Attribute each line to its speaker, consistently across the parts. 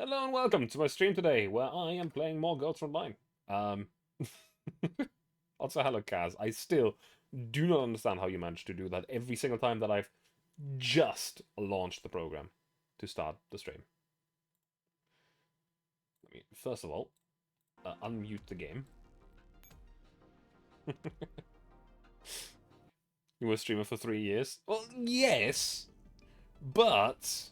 Speaker 1: Hello and welcome to my stream today, where I am playing more Girls Frontline. Um, also hello Kaz. I still do not understand how you managed to do that every single time that I've just launched the program to start the stream. Let me, first of all, unmute the game. You were a streamer for 3 years. Well, yes, but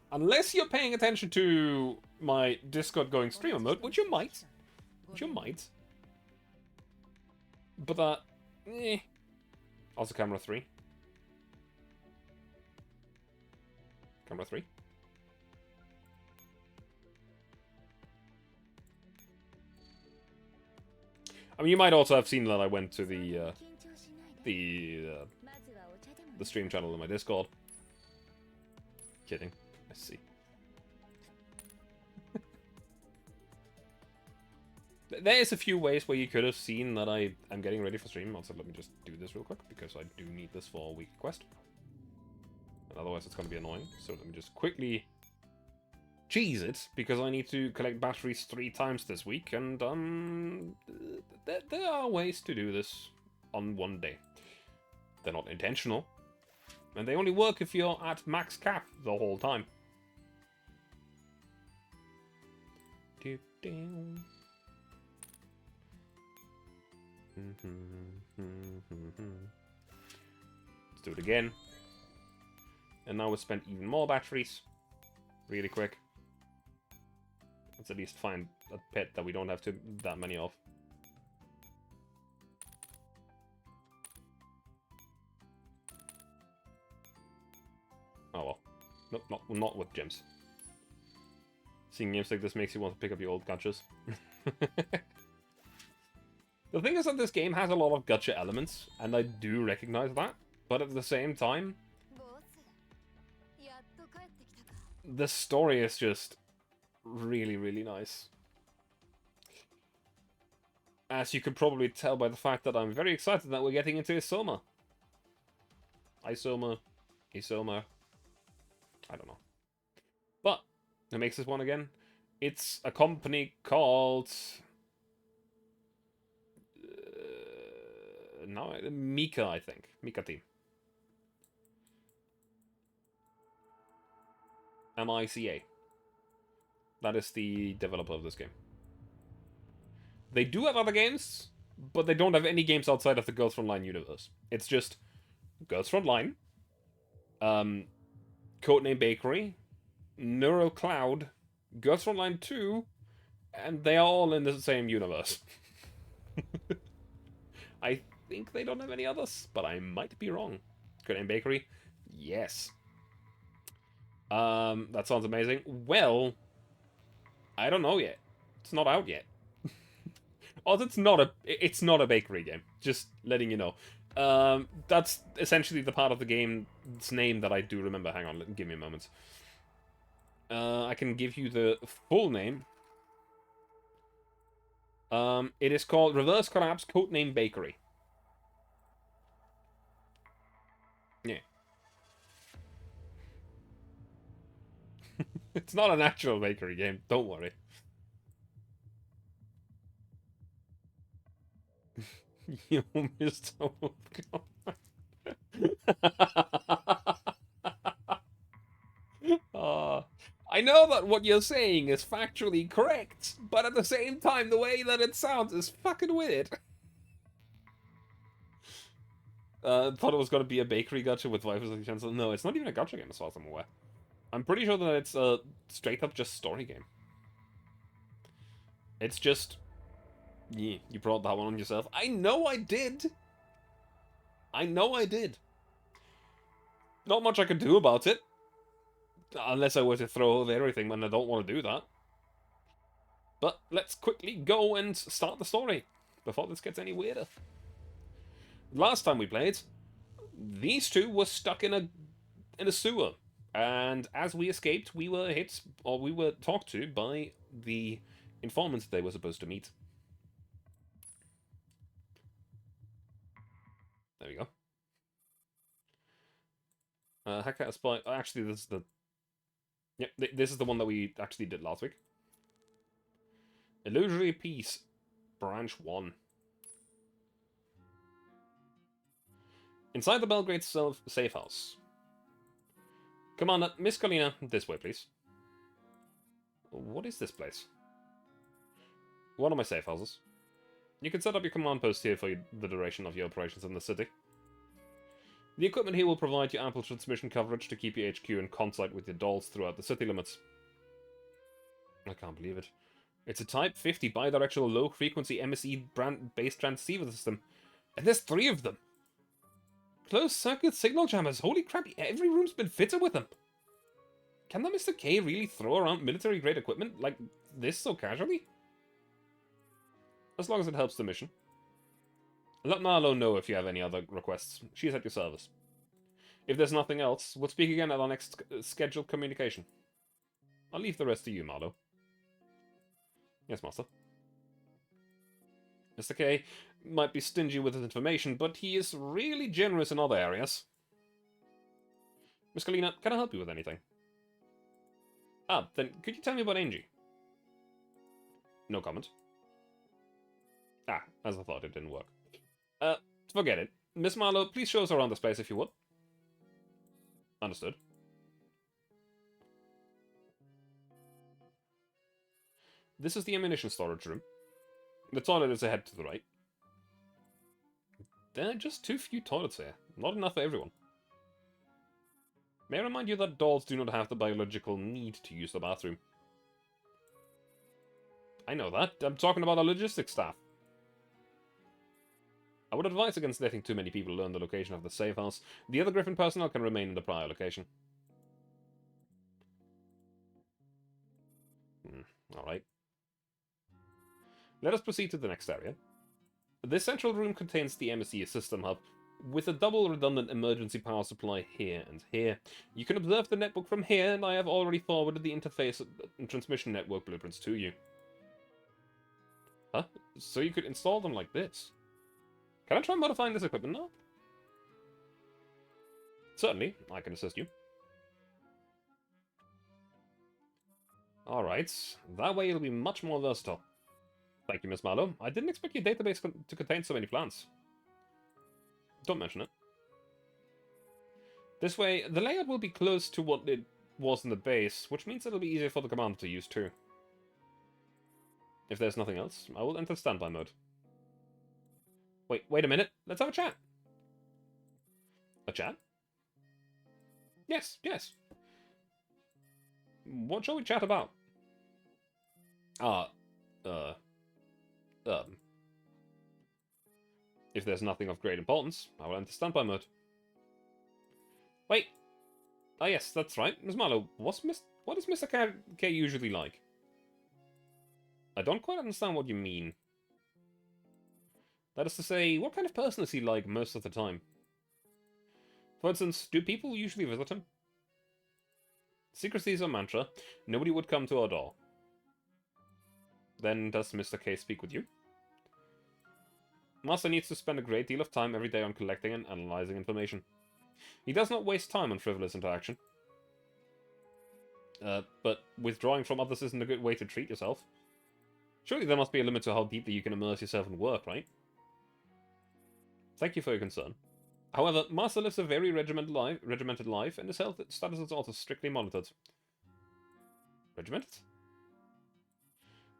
Speaker 1: unless you're paying attention to my Discord going streamer mode, which you might, but also camera 3. Camera 3. I mean, you might also have seen that I went to the stream channel in my Discord. Kidding. I see. There's a few ways where you could have seen that I am getting ready for stream. Also, let me just do this real quick, because I do need this for a weekly quest. And otherwise it's going to be annoying. So let me just quickly cheese it, because I need to collect batteries 3 times this week, and there are ways to do this on one day. They're not intentional, and they only work if you're at max cap the whole time. Let's do it again. And now we'll spend even more batteries. Really quick. Let's at least find a pet that we don't have that many of. Oh well. Nope, not with gems. Seeing games like this makes you want to pick up your old gachas. The thing is that this game has a lot of gacha elements, and I do recognize that, but at the same time, the story is just really, really nice. As you could probably tell by the fact that I'm very excited that we're getting into Isomer. Isomer. I don't know. But, who makes this one again? It's a company called... no, Mika, I think. Mika team. M-I-C-A. That is the developer of this game. They do have other games, but they don't have any games outside of the Girls Frontline universe. It's just Girls Frontline, Codename Bakery, Neural Cloud, Girls Frontline 2, and they are all in the same universe. I think they don't have any others, but I might be wrong. Codename Bakery? Yes. That sounds amazing. Well, I don't know yet. It's not out yet. Oh, it's not a bakery game. Just letting you know. That's essentially the part of the game's name that I do remember. Hang on, give me a moment. I can give you the full name. It is called Reverse Collapse Codename Bakery. Yeah. It's not an actual bakery game, don't worry. You missed I know that what you're saying is factually correct, but at the same time, the way that it sounds is fucking weird. Thought it was gonna be a bakery gacha with Vipers like Chancellor. No, it's not even a gacha game as far as I'm aware. I'm pretty sure that it's a straight up just story game. It's just... yeah, you brought that one on yourself. I know I did! Not much I could do about it. Unless I were to throw over everything, and I don't want to do that. But let's quickly go and start the story before this gets any weirder. Last time we played, these two were stuck in a sewer, and as we escaped, we were talked to by the informants they were supposed to meet. There we go. Hacker spy. Actually, this is the Yep, this is the one that we actually did last week. Illusory Peace, Branch 1. Inside the Belgrade safe house. Commander, Miss Colina, this way, please. What is this place? One of my safe houses. You can set up your command post here for the duration of your operations in the city. The equipment here will provide you ample transmission coverage to keep your HQ in contact with your dolls throughout the city limits. I can't believe it. It's a Type 50 bidirectional low-frequency MSE-based transceiver system, and there's 3 of them! Closed-circuit signal jammers, holy crap, every room's been fitted with them! Can that Mr. K really throw around military-grade equipment like this so casually? As long as it helps the mission. Let Marlo know if you have any other requests. She's at your service. If there's nothing else, we'll speak again at our next scheduled communication. I'll leave the rest to you, Marlo. Yes, Master. Mr. K might be stingy with his information, but he is really generous in other areas. Miss Kalina, can I help you with anything? Ah, then could you tell me about Angie? No comment. Ah, as I thought, it didn't work. Forget it. Miss Marlowe, please show us around this place if you would. Understood. This is the ammunition storage room. The toilet is ahead to the right. There are just too few toilets here. Not enough for everyone. May I remind you that dolls do not have the biological need to use the bathroom. I know that. I'm talking about our logistics staff. I would advise against letting too many people learn the location of the safe house. The other Griffin personnel can remain in the prior location. Alright. Let us proceed to the next area. This central room contains the MSE system hub, with a double redundant emergency power supply here and here. You can observe the network from here, and I have already forwarded the interface and transmission network blueprints to you. Huh? So you could install them like this? Can I try modifying this equipment now? Certainly, I can assist you. Alright, that way it'll be much more versatile. Thank you, Miss Marlowe. I didn't expect your database to contain so many plants. Don't mention it. This way, the layout will be close to what it was in the base, which means it'll be easier for the commander to use too. If there's nothing else, I will enter standby mode. Wait a minute. Let's have a chat. A chat? Yes. What shall we chat about? If there's nothing of great importance, I will enter standby mode. Wait. Ah, yes, that's right. Miss Marlowe, what is Mr. K usually like? I don't quite understand what you mean. That is to say, what kind of person is he like most of the time? For instance, do people usually visit him? Secrecy is a mantra. Nobody would come to our door. Then does Mr. K speak with you? Master needs to spend a great deal of time every day on collecting and analyzing information. He does not waste time on frivolous interaction. But withdrawing from others isn't a good way to treat yourself. Surely there must be a limit to how deeply you can immerse yourself in work, right? Thank you for your concern. However, Master lives a very regimented life, and his health status is also strictly monitored. Regimented?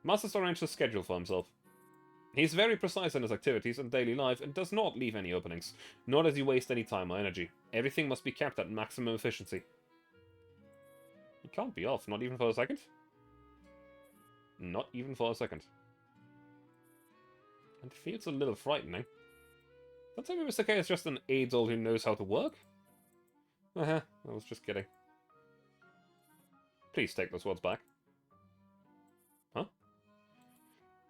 Speaker 1: Master's arranged a schedule for himself. He is very precise in his activities and daily life, and does not leave any openings, nor does he waste any time or energy. Everything must be kept at maximum efficiency. He can't be off, not even for a second? Not even for a second. And it feels a little frightening. Don't tell me Mr. K is just an A-doll who knows how to work? I was just kidding. Please take those words back. Huh?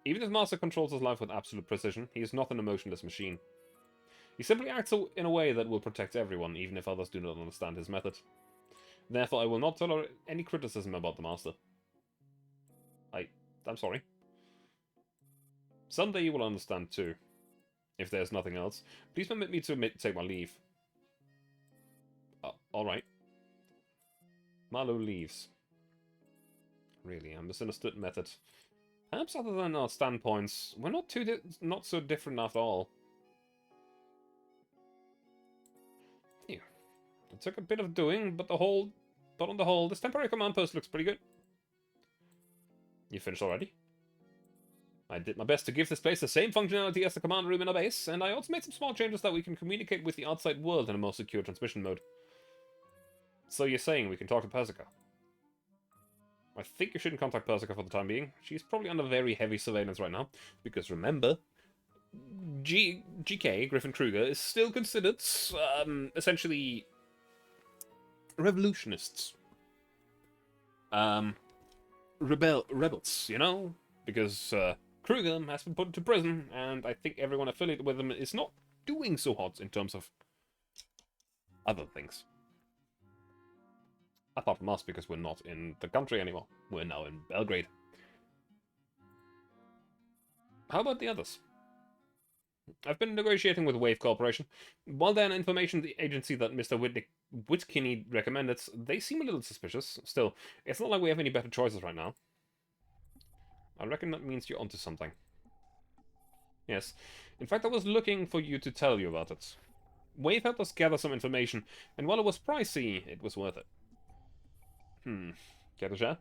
Speaker 1: Even if Master controls his life with absolute precision, he is not an emotionless machine. He simply acts in a way that will protect everyone, even if others do not understand his method. Therefore, I will not tolerate any criticism about the Master. I'm sorry. Someday you will understand too. If there's nothing else, please permit me to take my leave. Alright. Marlowe leaves. really a misunderstood method. Perhaps other than our standpoints, we're not so different after all. Here. It took a bit of doing, but on the whole, this temporary command post looks pretty good. You finished already? I did my best to give this place the same functionality as the command room in our base, and I also made some small changes that we can communicate with the outside world in a more secure transmission mode. So you're saying we can talk to Persica? I think you shouldn't contact Persica for the time being. She's probably under very heavy surveillance right now, because remember, GK, Griffin Kruger, is still considered, essentially, revolutionists. Rebels, you know? Because, Kruger has been put into prison, and I think everyone affiliated with him is not doing so hot in terms of other things. Apart from us, because we're not in the country anymore. We're now in Belgrade. How about the others? I've been negotiating with Wave Corporation. While they're an information agency that Mr. Whitkinney recommended, they seem a little suspicious. Still, it's not like we have any better choices right now. I reckon that means you're onto something. Yes. In fact, I was looking for you to tell you about it. Wave helped us gather some information, and while it was pricey, it was worth it. Care to share?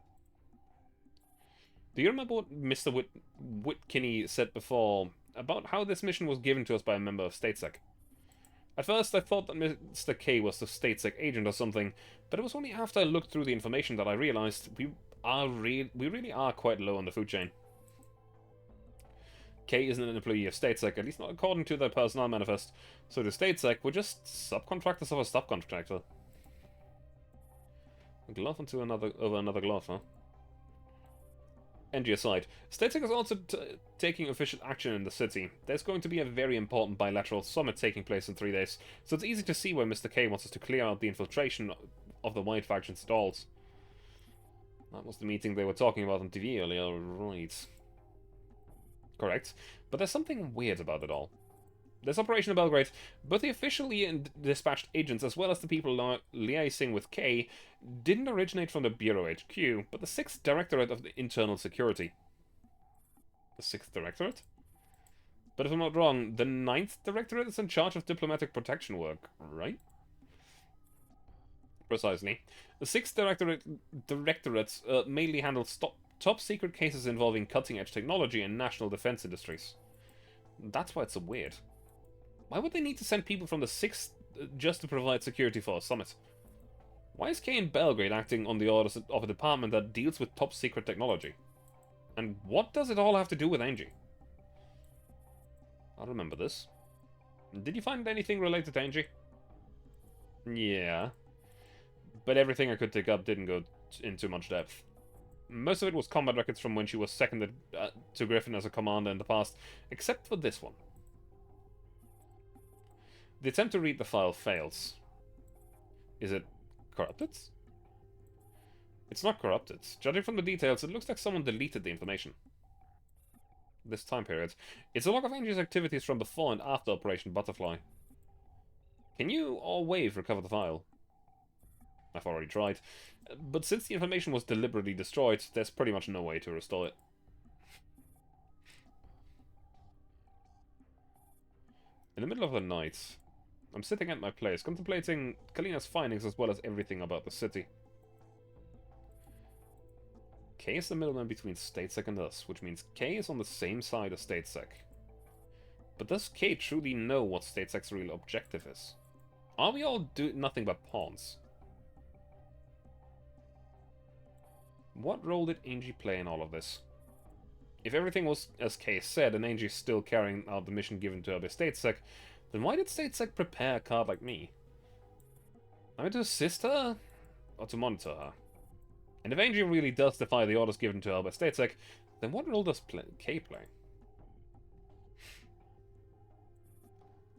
Speaker 1: Do you remember what Mr. Whitkinney said before about how this mission was given to us by a member of StateSec? At first, I thought that Mr. K was the StateSec agent or something, but it was only after I looked through the information that I realized we really are quite low on the food chain. K isn't an employee of StateSec, at least not according to their personnel manifest, so to StateSec, we're just subcontractors of a subcontractor. A glove over another glove, huh? NG aside, StateSec is also taking official action in the city. There's going to be a very important bilateral summit taking place in 3 days, so it's easy to see why Mr. K wants us to clear out the infiltration of the White Faction stalls. That was the meeting they were talking about on TV earlier, right? Correct, but there's something weird about it all. This Operation Belgrade, both the officially dispatched agents as well as the people liaising with K didn't originate from the Bureau HQ, but the 6th Directorate of the Internal Security. The 6th Directorate? But if I'm not wrong, the 9th Directorate is in charge of diplomatic protection work, right? Precisely. The 6th Directorate mainly handles top secret cases involving cutting-edge technology and national defense industries. That's why it's so weird. Why would they need to send people from the 6th just to provide security for a summit? Why is K in Belgrade acting on the orders of a department that deals with top secret technology? And what does it all have to do with Angie? I remember this. Did you find anything related to Angie? Yeah. But everything I could dig up didn't go into much depth. Most of it was combat records from when she was seconded to Griffin as a commander in the past, except for this one. The attempt to read the file fails. Is it corrupted? It's not corrupted. Judging from the details, it looks like someone deleted the information. This time period. It's a log of Angie's activities from before and after Operation Butterfly. Can you or Wave recover the file? I've already tried. But since the information was deliberately destroyed, there's pretty much no way to restore it. In the middle of the night, I'm sitting at my place, contemplating Kalina's findings as well as everything about the city. K is the middleman between StateSec and us, which means K is on the same side as StateSec. But does K truly know what StateSec's real objective is? Are we all nothing but pawns? What role did Angie play in all of this? If everything was as K said, and Angie's still carrying out the mission given to her by StateSec, then why did StateSec prepare a card like me? Am I to assist her? Or to monitor her? And if Angie really does defy the orders given to her by StateSec, then what role does K play?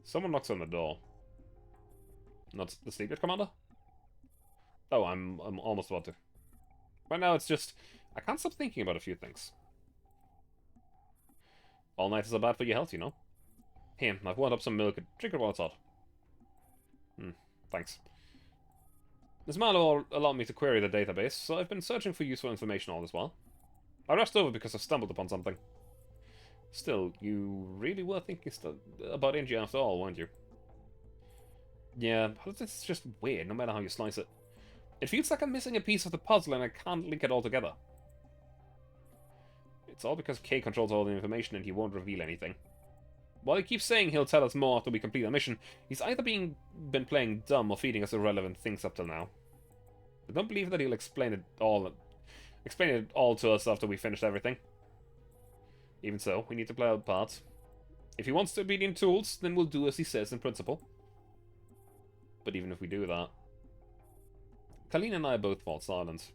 Speaker 1: Someone knocks on the door. Not the sleep yet, Commander? Oh, I'm almost about to. Right now it's just, I can't stop thinking about a few things. All-nighters are bad for your health, you know. Here, I've warmed up some milk. Drink it while it's hot. Thanks. This man will allow me to query the database, so I've been searching for useful information all this while. I rushed over because I stumbled upon something. Still, you really were thinking about India after all, weren't you? Yeah, but it's just weird, no matter how you slice it. It feels like I'm missing a piece of the puzzle and I can't link it all together. It's all because Kay controls all the information and he won't reveal anything. While he keeps saying he'll tell us more after we complete our mission, he's either been playing dumb or feeding us irrelevant things up till now. I don't believe that he'll explain it all to us after we finished everything. Even so, we need to play our part. If he wants to obedient tools, then we'll do as he says in principle. But even if we do that... Colleen and I both fall silent.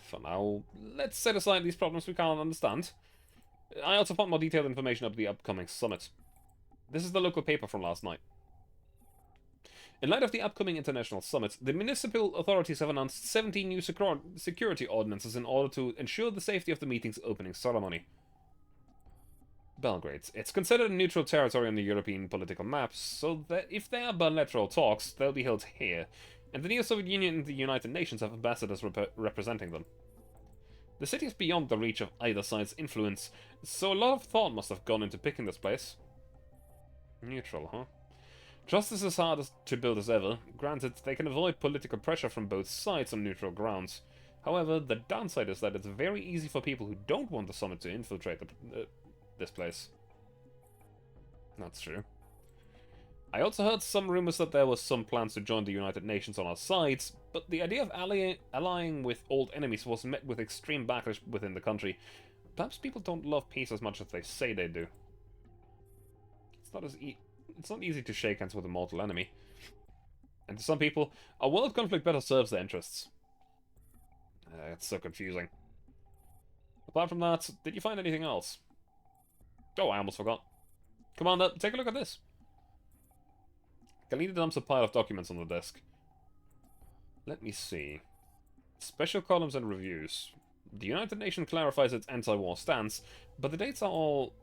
Speaker 1: For now, let's set aside these problems we can't understand. I also found more detailed information about the upcoming summit. This is the local paper from last night. In light of the upcoming international summit, the municipal authorities have announced 17 new security ordinances in order to ensure the safety of the meeting's opening ceremony. Belgrade. It's considered a neutral territory on the European political map, so that if there are bilateral talks, they'll be held here, and the Neo-Soviet Union and the United Nations have ambassadors representing them. The city is beyond the reach of either side's influence, so a lot of thought must have gone into picking this place. Neutral, huh? Trust is as hard to build as ever. Granted, they can avoid political pressure from both sides on neutral grounds. However, the downside is that it's very easy for people who don't want the summit to infiltrate this place. That's true. I also heard some rumors that there were some plans to join the United Nations on our sides, but the idea of allying with old enemies was met with extreme backlash within the country. Perhaps people don't love peace as much as they say they do. It's not easy to shake hands with a mortal enemy. And to some people, a world conflict better serves their interests. It's so confusing. Apart from that, did you find anything else? Oh, I almost forgot. Commander, take a look at this. Galina dumps a pile of documents on the desk. Let me see. Special columns and reviews. The United Nations clarifies its anti-war stance, but the dates are all...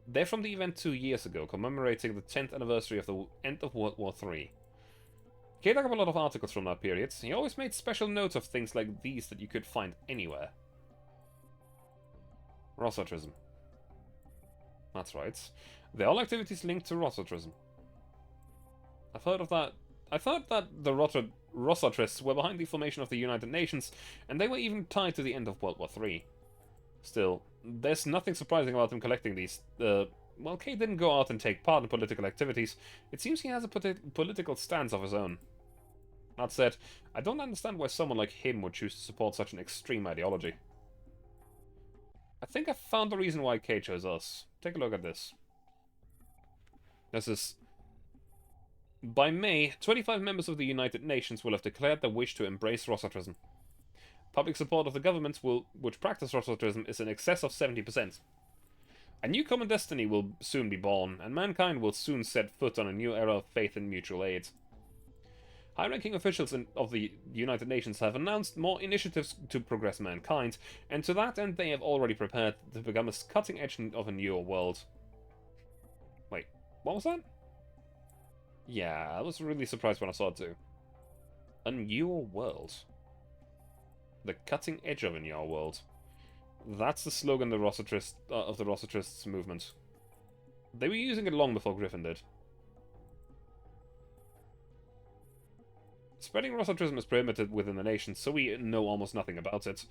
Speaker 1: They're from the event 2 years ago, commemorating the 10th anniversary of the end of World War III. Kay dug up a lot of articles from that period. He always made special notes of things like these that you could find anywhere. Rossatrism. That's right. They're all activities linked to Rossatrism. I've heard of that. I thought that the Rossatrists were behind the formation of the United Nations, and they were even tied to the end of World War III. Still, there's nothing surprising about them collecting these. Well, Kay didn't go out and take part in political activities. It seems he has a political stance of his own. That said, I don't understand why someone like him would choose to support such an extreme ideology. I think I found the reason why Kay chose us. Take a look at this. This is... By May, 25 members of the United Nations will have declared their wish to embrace Rossatrism. Public support of the governments which practice Rossatrism is in excess of 70%. A new common destiny will soon be born, and mankind will soon set foot on a new era of faith and mutual aid. High-ranking officials of the United Nations have announced more initiatives to progress mankind, and to that end they have already prepared to become a cutting edge of a newer world. Wait, what was that? Yeah, I was really surprised when I saw it too. A newer world. The cutting edge of a newer world. That's the slogan of the Rossatrists movement. They were using it long before Griffin did. Spreading Rossatrism is prohibited within the nation, so we know almost nothing about it.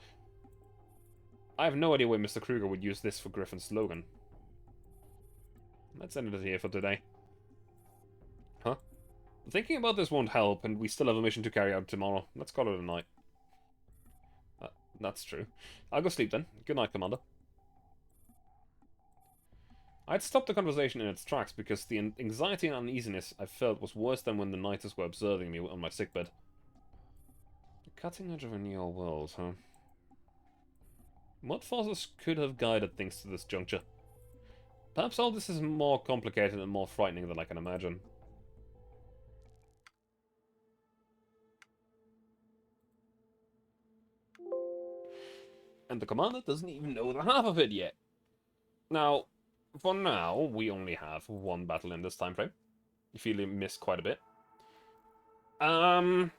Speaker 1: I have no idea why Mr. Kruger would use this for Griffin's slogan. Let's end it here for today. Huh? Thinking about this won't help, and we still have a mission to carry out tomorrow. Let's call it a night. That's true. I'll go sleep then. Good night, Commander. I'd stopped the conversation in its tracks because the anxiety and uneasiness I felt was worse than when the Nighters were observing me on my sickbed. The cutting edge of a new world, huh? What forces could have guided things to this juncture? Perhaps all this is more complicated and more frightening than I can imagine. And the commander doesn't even know the half of it yet. Now, for now, we only have one battle in this time frame. You feel he missed quite a bit. Um,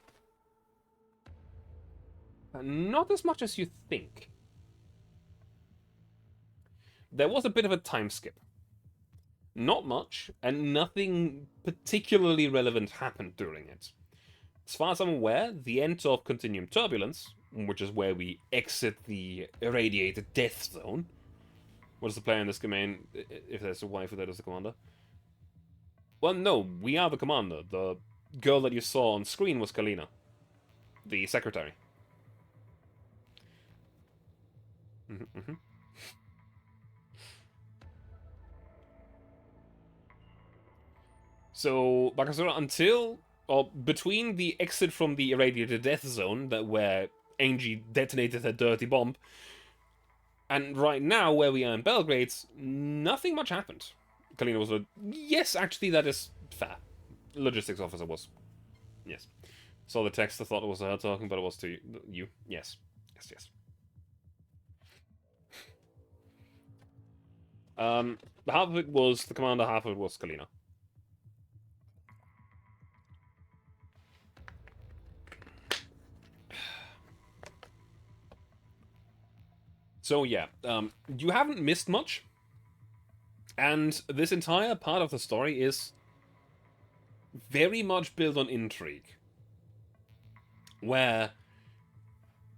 Speaker 1: not as much as you think. There was a bit of a time skip. Not much, and nothing particularly relevant happened during it. As far as I'm aware, the end of Continuum Turbulence, which is where we exit the irradiated death zone. What is the player in this domain if there's a waifu that is the commander? Well, no, we are the commander. The girl that you saw on screen was Kalina, the secretary. Mm-hmm. So, Bakasura, until or between the exit from the irradiated death zone, that where Angie detonated her dirty bomb, and right now where we are in Belgrade, nothing much happened. Kalina was a yes, actually that is fair. Logistics officer was yes. Saw the text, I thought it was her talking, but it was to you. Yes, yes. Half of it was the commander, half of it was Kalina. So yeah, you haven't missed much, and this entire part of the story is very much built on intrigue, where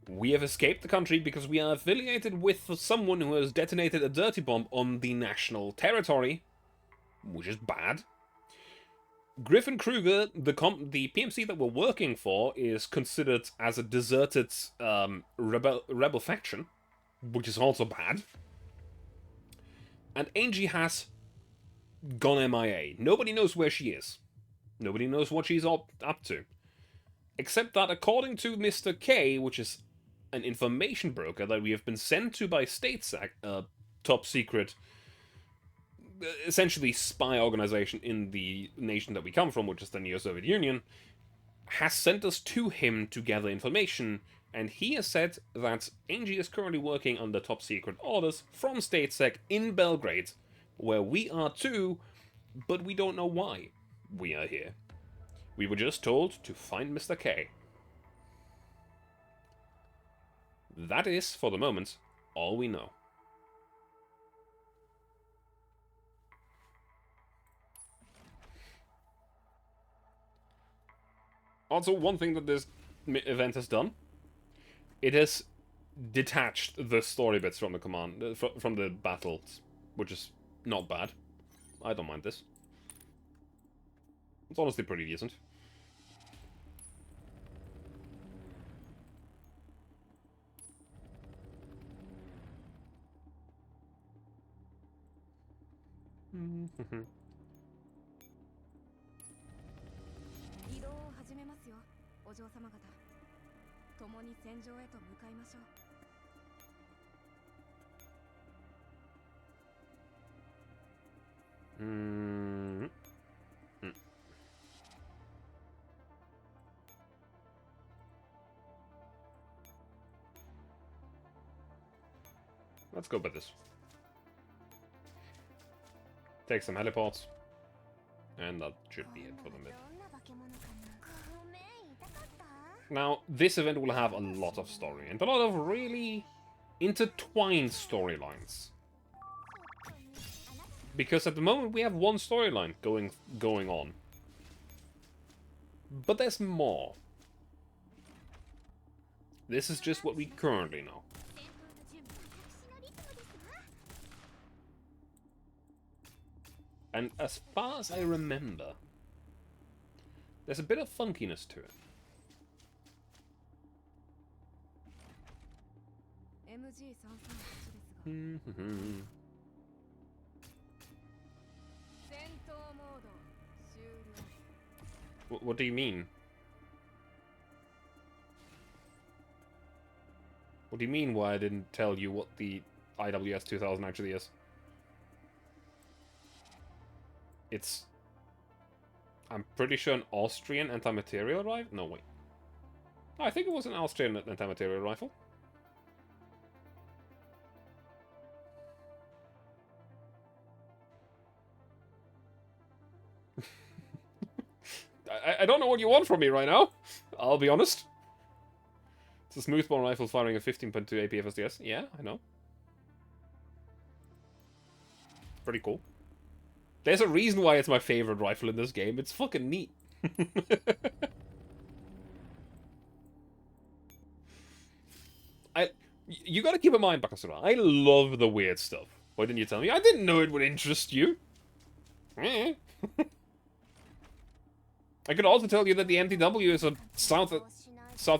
Speaker 1: we have escaped the country because we are affiliated with someone who has detonated a dirty bomb on the national territory, which is bad. Griffin Kruger, the PMC that we're working for, is considered as a deserted rebel faction, which is also bad. And Angie has gone MIA. Nobody knows where she is. Nobody knows what she's up to. Except that according to Mr. K, which is an information broker that we have been sent to by StateSec, a top secret, essentially spy organization in the nation that we come from, which is the Neo-Soviet Union, has sent us to him to gather information, and he has said that Angie is currently working under top secret orders from StateSec in Belgrade, where we are too, but we don't know why we are here. We were just told to find Mr. K. That is, for the moment, all we know. Also, one thing that this event has done, it has detached the story bits from the from the battles, which is not bad. I don't mind this. It's honestly pretty decent. Let's go with this. Take some heliports. And that should be it for the mid. Now, this event will have a lot of story, and a lot of really intertwined storylines. Because at the moment we have one storyline going on. But there's more. This is just what we currently know. And as far as I remember, there's a bit of funkiness to it. What do you mean? What do you mean why I didn't tell you what the IWS 2000 actually is? It's... I'm pretty sure an Austrian anti-material rifle? No, wait. I think it was an Austrian anti-material rifle. I don't know what you want from me right now. I'll be honest. It's a smoothbore rifle firing a 15.2 AP FSDS. Yeah, I know. Pretty cool. There's a reason why it's my favorite rifle in this game. It's fucking neat. You gotta keep in mind, Bakasura, I love the weird stuff. Why didn't you tell me? I didn't know it would interest you. I could also tell you that the NTW is a South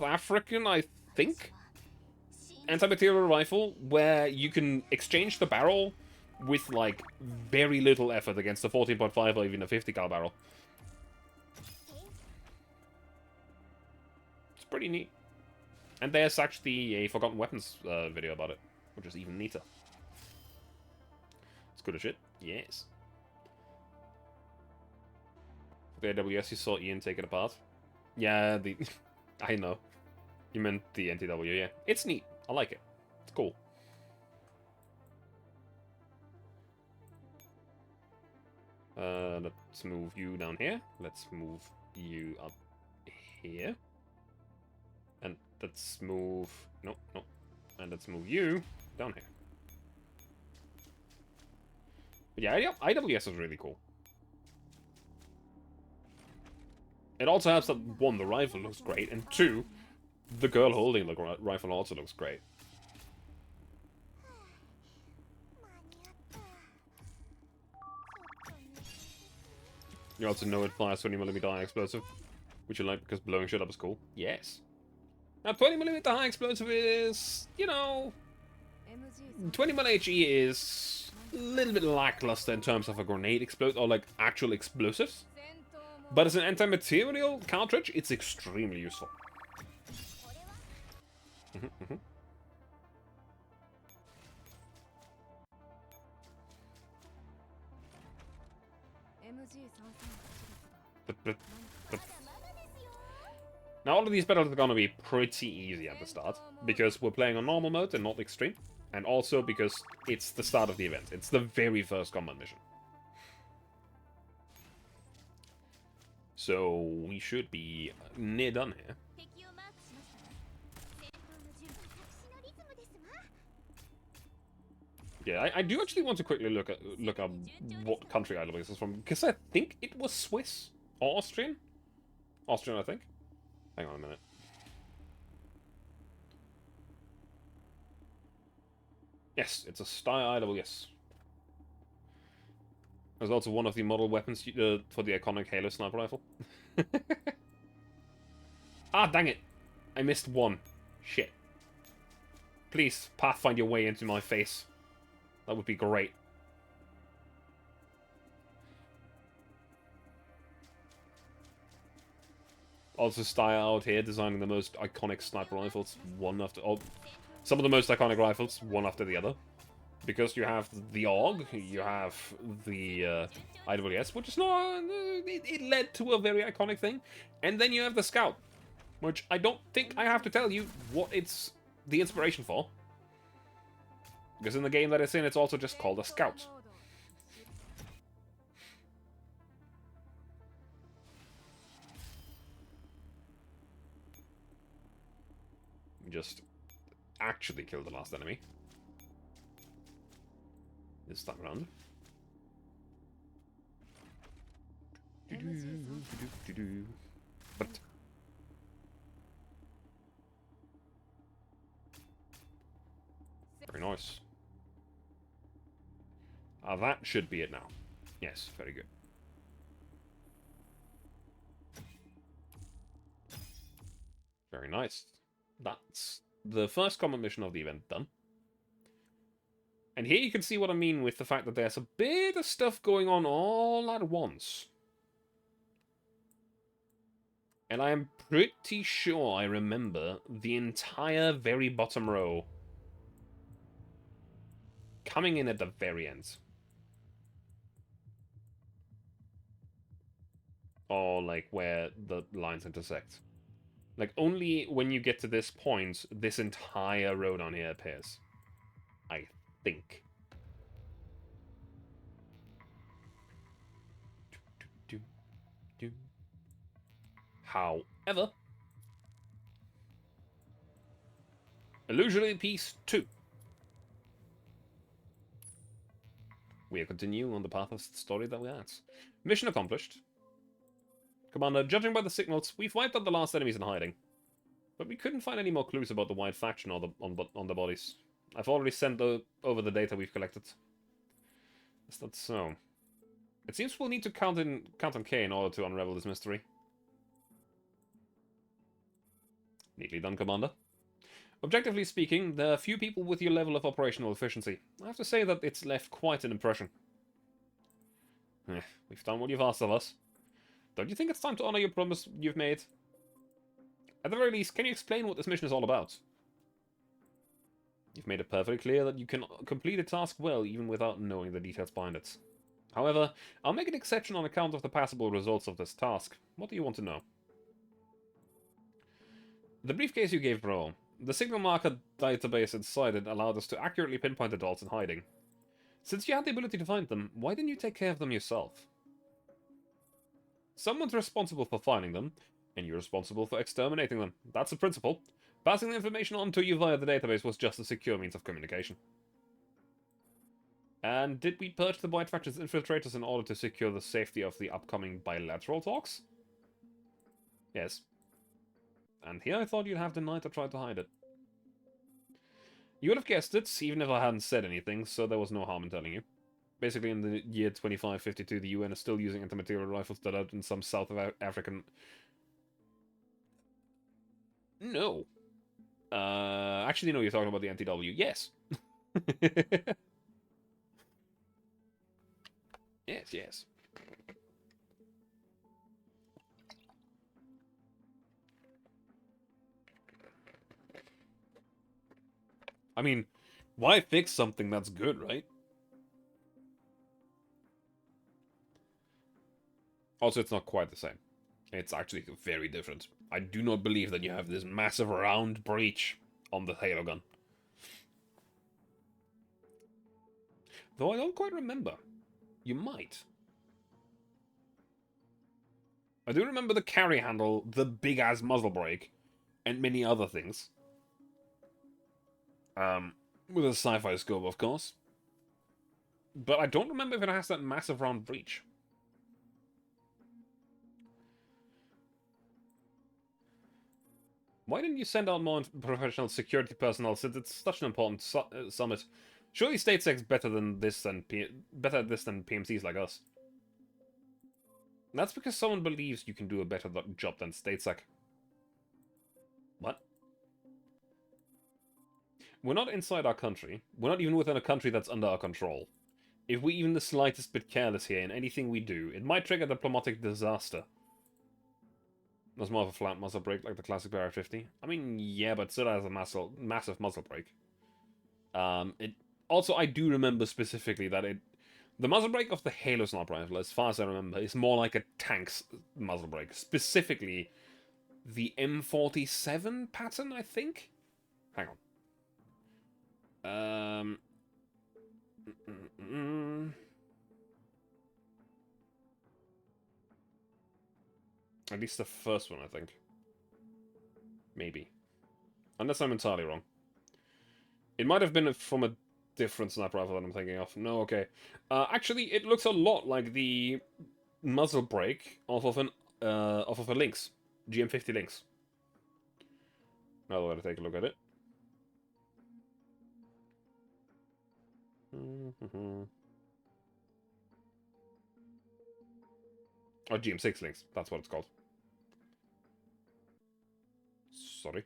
Speaker 1: African, I think, anti-material rifle where you can exchange the barrel with, like, very little effort against a 14.5 or even a 50 cal barrel. It's pretty neat. And there's actually a Forgotten Weapons video about it, which is even neater. It's good as shit. Yes. For the AWS, you saw Ian take it apart. Yeah, the... I know. You meant the NTW, yeah. It's neat. I like it. It's cool. Let's move you down here. Let's move you up here. And let's move... No, no. And let's move you down here. But yeah, IWS is really cool. It also helps that, one, the rifle looks great, and two, the girl holding the rifle also looks great. You also know it fires 20mm high explosive, which you like because blowing shit up is cool. Yes. Now, 20mm high explosive is, you know, 20mm HE is a little bit lackluster in terms of a grenade explode or like actual explosives. But as an anti-material cartridge, it's extremely useful. But. Now all of these battles are gonna be pretty easy at the start, because we're playing on normal mode and not extreme, and also because it's the start of the event. It's the very first combat mission. So we should be near done here. Yeah, I do actually want to quickly look up what country IWS is from, because I think it was Swiss or Austrian. Austrian, I think. Hang on a minute. Yes, it's a style IWS. There's also one of the model weapons for the iconic Halo sniper rifle. Ah, dang it! I missed one. Shit. Please, pathfind your way into my face. That would be great. Also, style out here, designing the most iconic sniper rifles, one after... Oh, some of the most iconic rifles, one after the other. Because you have the AUG, you have the IWS, which is not... It led to a very iconic thing. And then you have the Scout, which I don't think I have to tell you what it's the inspiration for. Because in the game that it's in, it's also just called a Scout. Just actually kill the last enemy this time around. But very nice. That should be it now. Yes, very good. Very nice. That's the first common mission of the event done. And here you can see what I mean with the fact that there's a bit of stuff going on all at once. And I am pretty sure I remember the entire very bottom row coming in at the very end. Or, like, where the lines intersect. Like, only when you get to this point, this entire road on here appears. I think. However, Illusionary Piece 2. We are continuing on the path of the story that we're at. Mission accomplished. Commander, judging by the signals, we've wiped out the last enemies in hiding. But we couldn't find any more clues about the White Faction or on the bodies. I've already sent over the data we've collected. Is that so? It seems we'll need to count on K in order to unravel this mystery. Neatly done, Commander. Objectively speaking, there are few people with your level of operational efficiency. I have to say that it's left quite an impression. We've done what you've asked of us. Don't you think it's time to honor your promise you've made? At the very least, can you explain what this mission is all about? You've made it perfectly clear that you can complete a task well even without knowing the details behind it. However, I'll make an exception on account of the passable results of this task. What do you want to know? The briefcase you gave Bro. The signal marker database inside it allowed us to accurately pinpoint adults in hiding. Since you had the ability to find them, why didn't you take care of them yourself? Someone's responsible for finding them, and you're responsible for exterminating them. That's the principle. Passing the information on to you via the database was just a secure means of communication. And did we purge the White Faction's infiltrators in order to secure the safety of the upcoming bilateral talks? Yes. And here I thought you'd have denied or tried to hide it. You would have guessed it, even if I hadn't said anything, so there was no harm in telling you. Basically, in the year 2552, the UN is still using anti-material rifles that are in some South African... No. Actually, no, you're talking about the NTW. Yes. Yes, yes. I mean, why fix something that's good, right? Also, it's not quite the same. It's actually very different. I do not believe that you have this massive round breach on the Halo gun. Though I don't quite remember. You might. I do remember the carry handle, the big-ass muzzle brake, and many other things. With a sci-fi scope, of course. But I don't remember if it has that massive round breach. Why didn't you send out more professional security personnel since it's such an important summit? Surely StateSec's better at this than PMCs like us. That's because someone believes you can do a better job than StateSec. What? We're not inside our country. We're not even within a country that's under our control. If we're even the slightest bit careless here in anything we do, it might trigger diplomatic disaster. That's more of a flat muzzle brake like the classic Barrett 50. I mean, yeah, but still has a massive muzzle brake. Also, I do remember specifically that the muzzle brake of the Halo sniper rifle, as far as I remember, is more like a tank's muzzle brake. Specifically, the M47 pattern, I think? Hang on. At least the first one, I think. Maybe. Unless I'm entirely wrong. It might have been from a different sniper rifle that I'm thinking of. No, okay. Actually, it looks a lot like the muzzle brake off of a Lynx. GM50 Lynx. Now that I take a look at it. Oh, GM6 Lynx. That's what it's called. Sorry.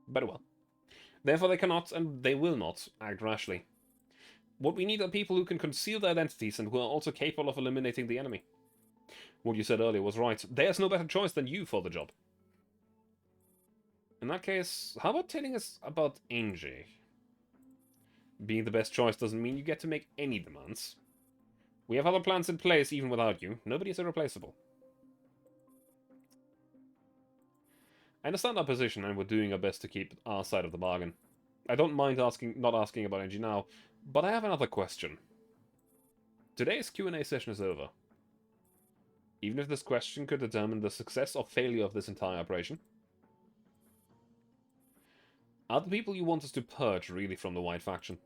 Speaker 1: Very well. Therefore, they cannot, and they will not, act rashly. What we need are people who can conceal their identities and who are also capable of eliminating the enemy. What you said earlier was right. There's no better choice than you for the job. In that case, how about telling us about Angie? Being the best choice doesn't mean you get to make any demands. We have other plans in place even without you. Nobody is irreplaceable. I understand our position and we're doing our best to keep our side of the bargain. I don't mind not asking about energy now, but I have another question. Today's Q&A session is over. Even if this question could determine the success or failure of this entire operation, are the people you want us to purge really from the White Faction?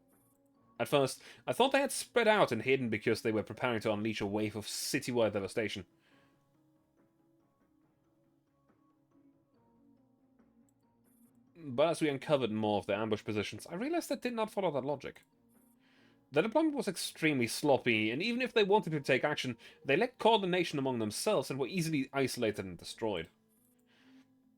Speaker 1: At first, I thought they had spread out and hidden because they were preparing to unleash a wave of citywide devastation. But as we uncovered more of their ambush positions, I realized that did not follow that logic. The deployment was extremely sloppy, and even if they wanted to take action, they lacked coordination among themselves and were easily isolated and destroyed.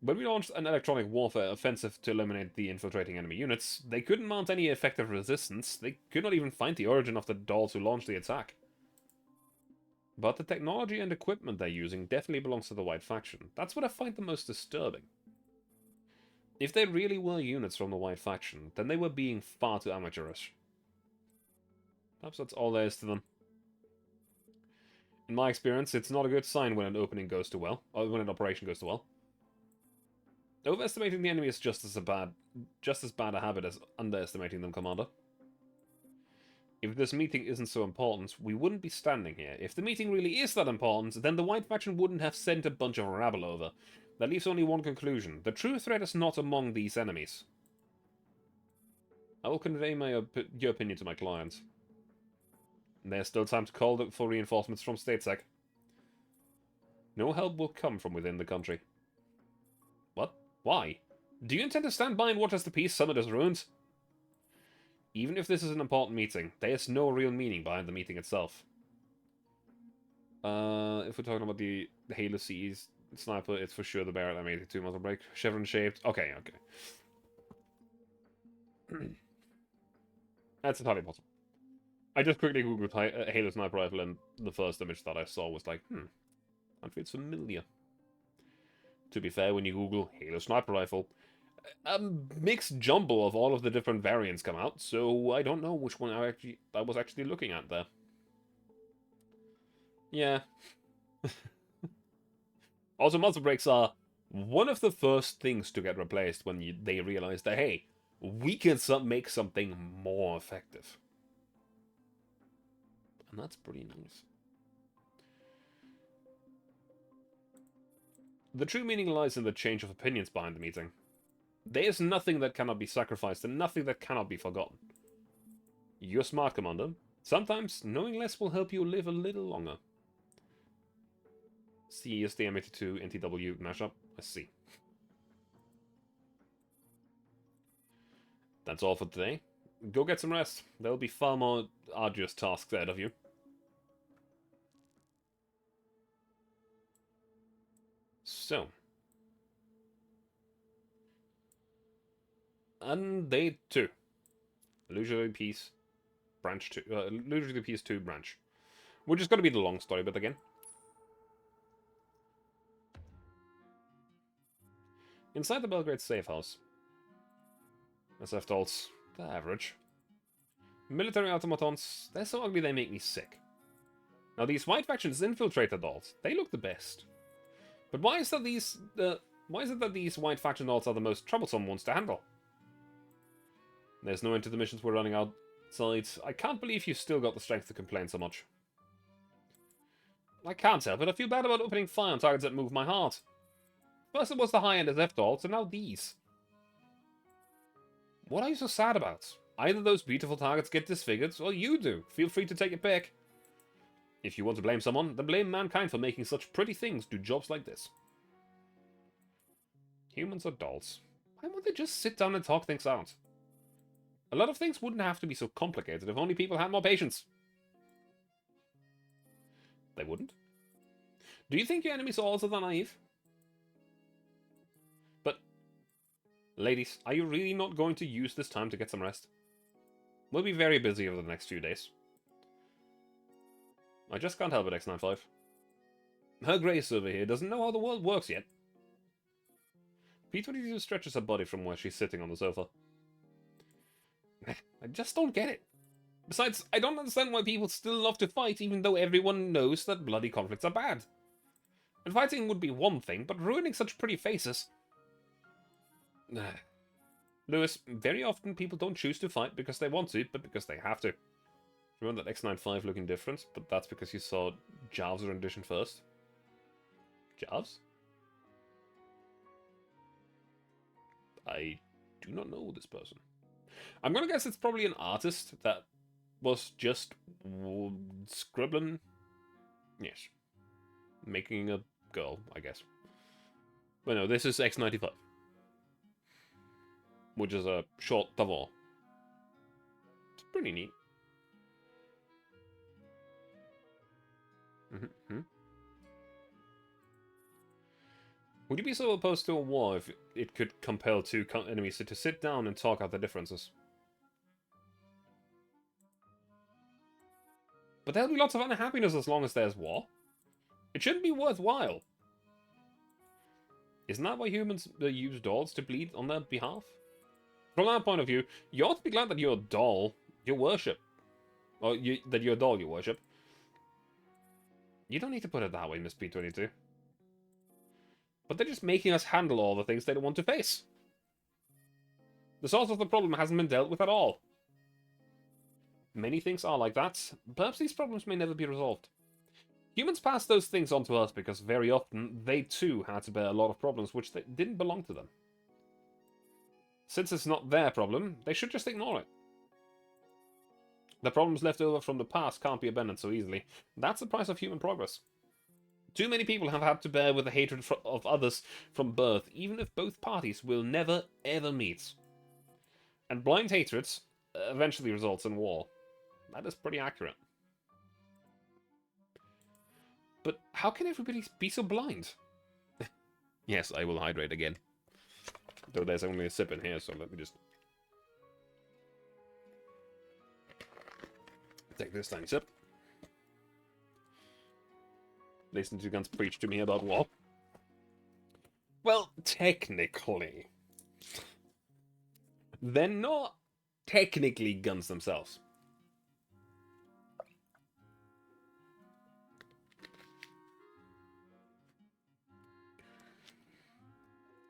Speaker 1: When we launched an electronic warfare offensive to eliminate the infiltrating enemy units, they couldn't mount any effective resistance. They could not even find the origin of the dolls who launched the attack. But the technology and equipment they're using definitely belongs to the White Faction. That's what I find the most disturbing. If they really were units from the White Faction, then they were being far too amateurish. Perhaps that's all there is to them. In my experience, it's not a good sign when an opening goes too well, or when an operation goes too well. Overestimating the enemy is just as bad a habit as underestimating them, Commander. If this meeting isn't so important, we wouldn't be standing here. If the meeting really is that important, then the White Faction wouldn't have sent a bunch of rabble over. That leaves only one conclusion. The true threat is not among these enemies. I will convey your opinion to my client. There's still time to call for reinforcements from StateSec. No help will come from within the country. What? Why? Do you intend to stand by and watch as the peace summit is ruined? Even if this is an important meeting, there is no real meaning behind the meeting itself. If we're talking about the Halo C's sniper, it's for sure the Barrett M82 muzzle brake. Chevron shaped. Okay. That's entirely possible. I just quickly googled Halo sniper rifle, and the first image that I saw was like, that feels familiar. To be fair, when you Google Halo sniper rifle, a mixed jumble of all of the different variants come out, so I don't know which one I was actually looking at there. Yeah. Also, muzzle brakes are one of the first things to get replaced when they realize that, hey, we can make something more effective. And that's pretty nice. The true meaning lies in the change of opinions behind the meeting. There is nothing that cannot be sacrificed and nothing that cannot be forgotten. You're smart, Commander. Sometimes knowing less will help you live a little longer. CESD M82 NTW mashup? I see. That's all for today. Go get some rest. There will be far more arduous tasks ahead of you. So. And day 2. Illusory Peace branch 2. Illusory Peace 2 branch. Which is going to be the long story, but again. Inside the Belgrade safe house. SF dolls, they're average. Military automatons, they're so ugly they make me sick. Now these White Faction's infiltrator dolls, they look the best. But why is it that these White Faction dolls are the most troublesome ones to handle? There's no end to the missions we're running outside. I can't believe you still got the strength to complain so much. I can't help it, I feel bad about opening fire on targets that move my heart. First it was the high-end SF dolls, and now these. What are you so sad about? Either those beautiful targets get disfigured, or you do. Feel free to take your pick. If you want to blame someone, then blame mankind for making such pretty things do jobs like this. Humans are dolls. Why won't they just sit down and talk things out? A lot of things wouldn't have to be so complicated if only people had more patience. They wouldn't? Do you think your enemies are also that naive? But, ladies, are you really not going to use this time to get some rest? We'll be very busy over the next few days. I just can't help it, X95. Her Grace over here doesn't know how the world works yet. P-22 stretches her body from where she's sitting on the sofa. I just don't get it. Besides, I don't understand why people still love to fight even though everyone knows that bloody conflicts are bad. And fighting would be one thing, but ruining such pretty faces... Lewis, very often people don't choose to fight because they want to, but because they have to. Remember that X95 looking different, but that's because you saw Jav's rendition first. Jav's? I do not know this person. I'm gonna guess it's probably an artist that was just scribbling. Yes. Making a girl, I guess. But no, this is X95. Which is a short Tavor. It's pretty neat. Mm-hmm. Would you be so opposed to a war if it could compel two enemies to sit down and talk out the differences? But there'll be lots of unhappiness as long as there's war. It shouldn't be worthwhile. Isn't that why humans use dolls to bleed on their behalf? From that point of view, you ought to be glad that your doll you worship. Or that your doll you worship. You don't need to put it that way, Miss P22. But they're just making us handle all the things they don't want to face. The source of the problem hasn't been dealt with at all. Many things are like that. Perhaps these problems may never be resolved. Humans pass those things on to us because very often they too had to bear a lot of problems which didn't belong to them. Since it's not their problem, they should just ignore it. The problems left over from the past can't be abandoned so easily. That's the price of human progress. Too many people have had to bear with the hatred of others from birth, even if both parties will never ever meet. And blind hatred eventually results in war. That is pretty accurate. But how can everybody be so blind? Yes, I will hydrate again. Though there's only a sip in here, so let me just take this tiny sip. Listen to guns preach to me about war. Well, technically. They're not technically guns themselves.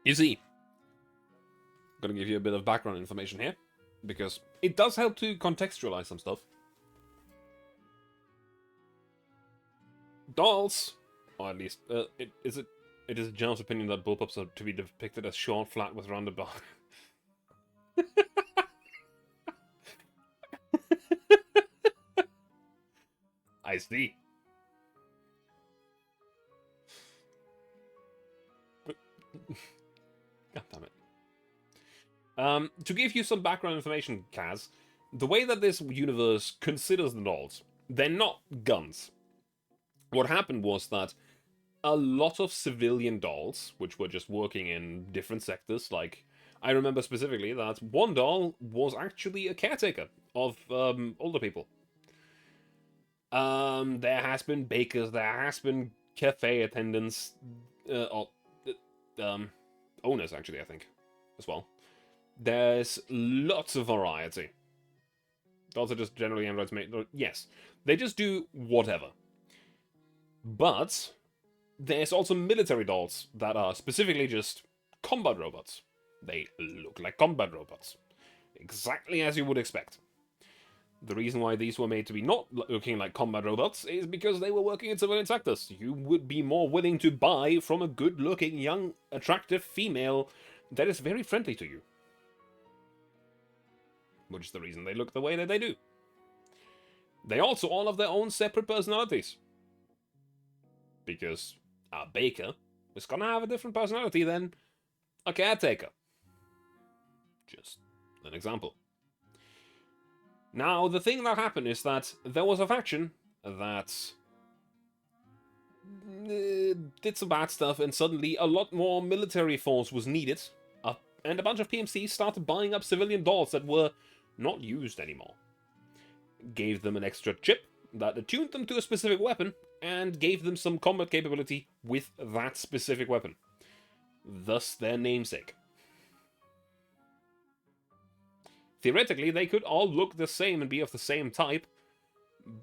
Speaker 1: You see, I'm going to give you a bit of background information here, because it does help to contextualize some stuff. Dolls, or at least, it is John's opinion that bullpups are to be depicted as short, flat, with rounded bar. I see. God damn it. To give you some background information, Kaz, the way that this universe considers the dolls, they're not guns. What happened was that a lot of civilian dolls, which were just working in different sectors, like, I remember specifically that one doll was actually a caretaker of older people. There has been bakers, there has been cafe attendants, owners, actually, I think, as well. There's lots of variety. Dolls are just generally androids made. Yes, they just do whatever. But there's also military dolls that are specifically just combat robots. They look like combat robots. Exactly as you would expect. The reason why these were made to be not looking like combat robots is because they were working in civilian sectors. You would be more willing to buy from a good-looking, young, attractive female that is very friendly to you. Which is the reason they look the way that they do. They also all have their own separate personalities. Because a baker is gonna have a different personality than a caretaker. Just an example. Now, the thing that happened is that there was a faction that did some bad stuff, and suddenly a lot more military force was needed, and a bunch of PMCs started buying up civilian dolls that were not used anymore. Gave them an extra chip that attuned them to a specific weapon, and gave them some combat capability with that specific weapon. Thus their namesake. Theoretically, they could all look the same and be of the same type,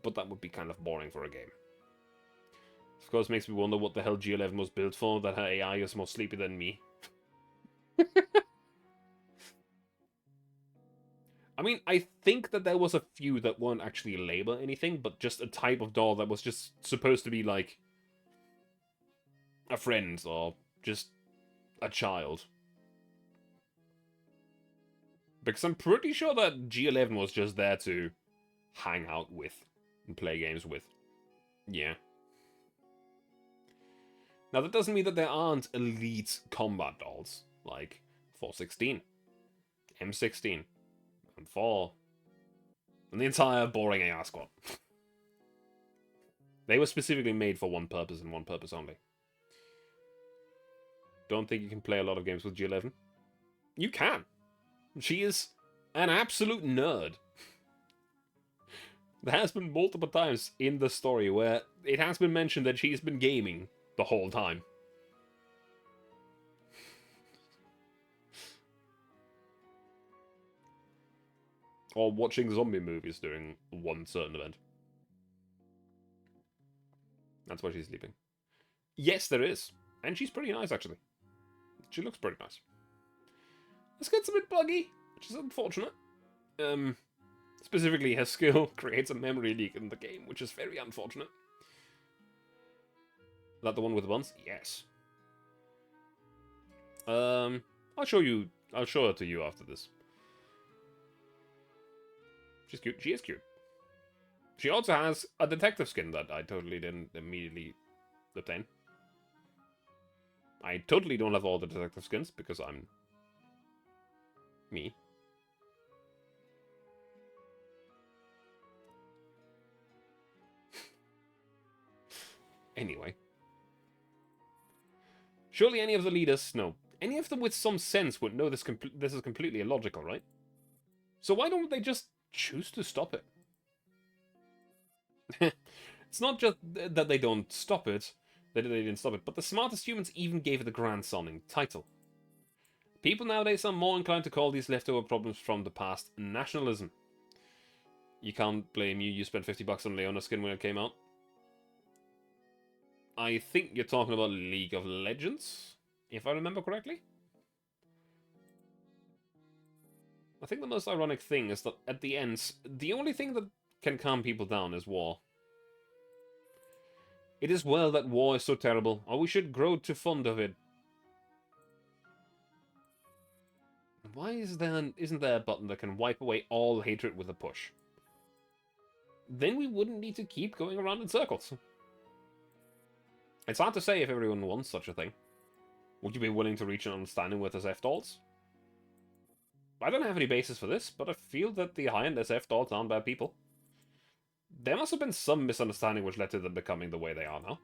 Speaker 1: but that would be kind of boring for a game. Of course, makes me wonder what the hell G11 was built for, that her AI is more sleepy than me. I mean, I think that there was a few that weren't actually labor anything, but just a type of doll that was just supposed to be like a friend or just a child. Because I'm pretty sure that G11 was just there to hang out with and play games with. Yeah. Now, that doesn't mean that there aren't elite combat dolls, like 416, M16, M4, and the entire boring AR squad. They were specifically made for one purpose and one purpose only. Don't think you can play a lot of games with G11? You can. She is an absolute nerd. There has been multiple times in the story where it has been mentioned that she's been gaming the whole time. Or watching zombie movies during one certain event. That's why she's sleeping. Yes, there is. And she's pretty nice, actually. She looks pretty nice. This gets a bit buggy, which is unfortunate. Specifically, her skill creates a memory leak in the game, which is very unfortunate. Is that the one with the buns? Yes. I'll show her to you after this. She's cute. She is cute. She also has a detective skin that I totally didn't immediately obtain. I totally don't have all the detective skins because I'm me. Anyway. Surely any of the leaders, no, any of them with some sense would know this is completely illogical, right? So why don't they just choose to stop it? It's not just that they don't stop it, that they didn't stop it, but the smartest humans even gave it a grand-sounding title. People nowadays are more inclined to call these leftover problems from the past nationalism. You can't blame you spent $50 on Leona skin when it came out. I think you're talking about League of Legends, if I remember correctly. I think the most ironic thing is that at the end, the only thing that can calm people down is war. It is well that war is so terrible, or we should grow too fond of it. Why isn't there a button that can wipe away all hatred with a push? Then we wouldn't need to keep going around in circles. It's hard to say if everyone wants such a thing. Would you be willing to reach an understanding with SF dolls? I don't have any basis for this, but I feel that the high-end SF dolls aren't bad people. There must have been some misunderstanding which led to them becoming the way they are now.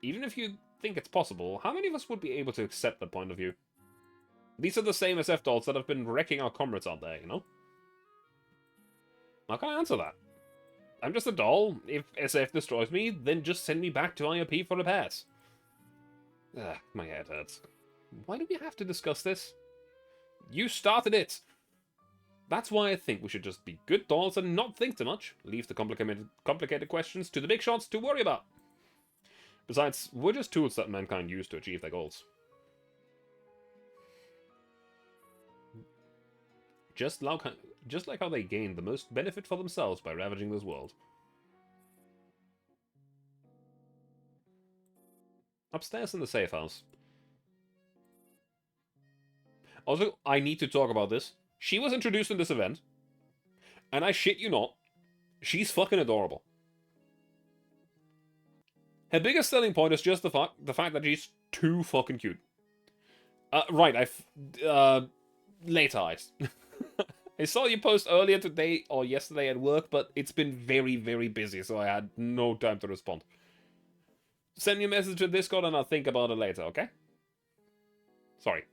Speaker 1: Even if you think it's possible, how many of us would be able to accept that point of view? These are the same SF dolls that have been wrecking our comrades out there, you know? How can I answer that? I'm just a doll. If SF destroys me, then just send me back to IOP for repairs. Ugh, my head hurts. Why do we have to discuss this? You started it! That's why I think we should just be good dolls and not think too much. Leave the complicated questions to the big shots to worry about. Besides, we're just tools that mankind use to achieve their goals. Just like how they gained the most benefit for themselves by ravaging this world. Upstairs in the safe house. Also, I need to talk about this. She was introduced in this event, and I shit you not, she's fucking adorable. Her biggest selling point is just the fact that she's too fucking cute. Right, late eyes. I saw you post earlier today or yesterday at work, but it's been very, very busy, so I had no time to respond. Send me a message to Discord and I'll think about it later, okay? Sorry.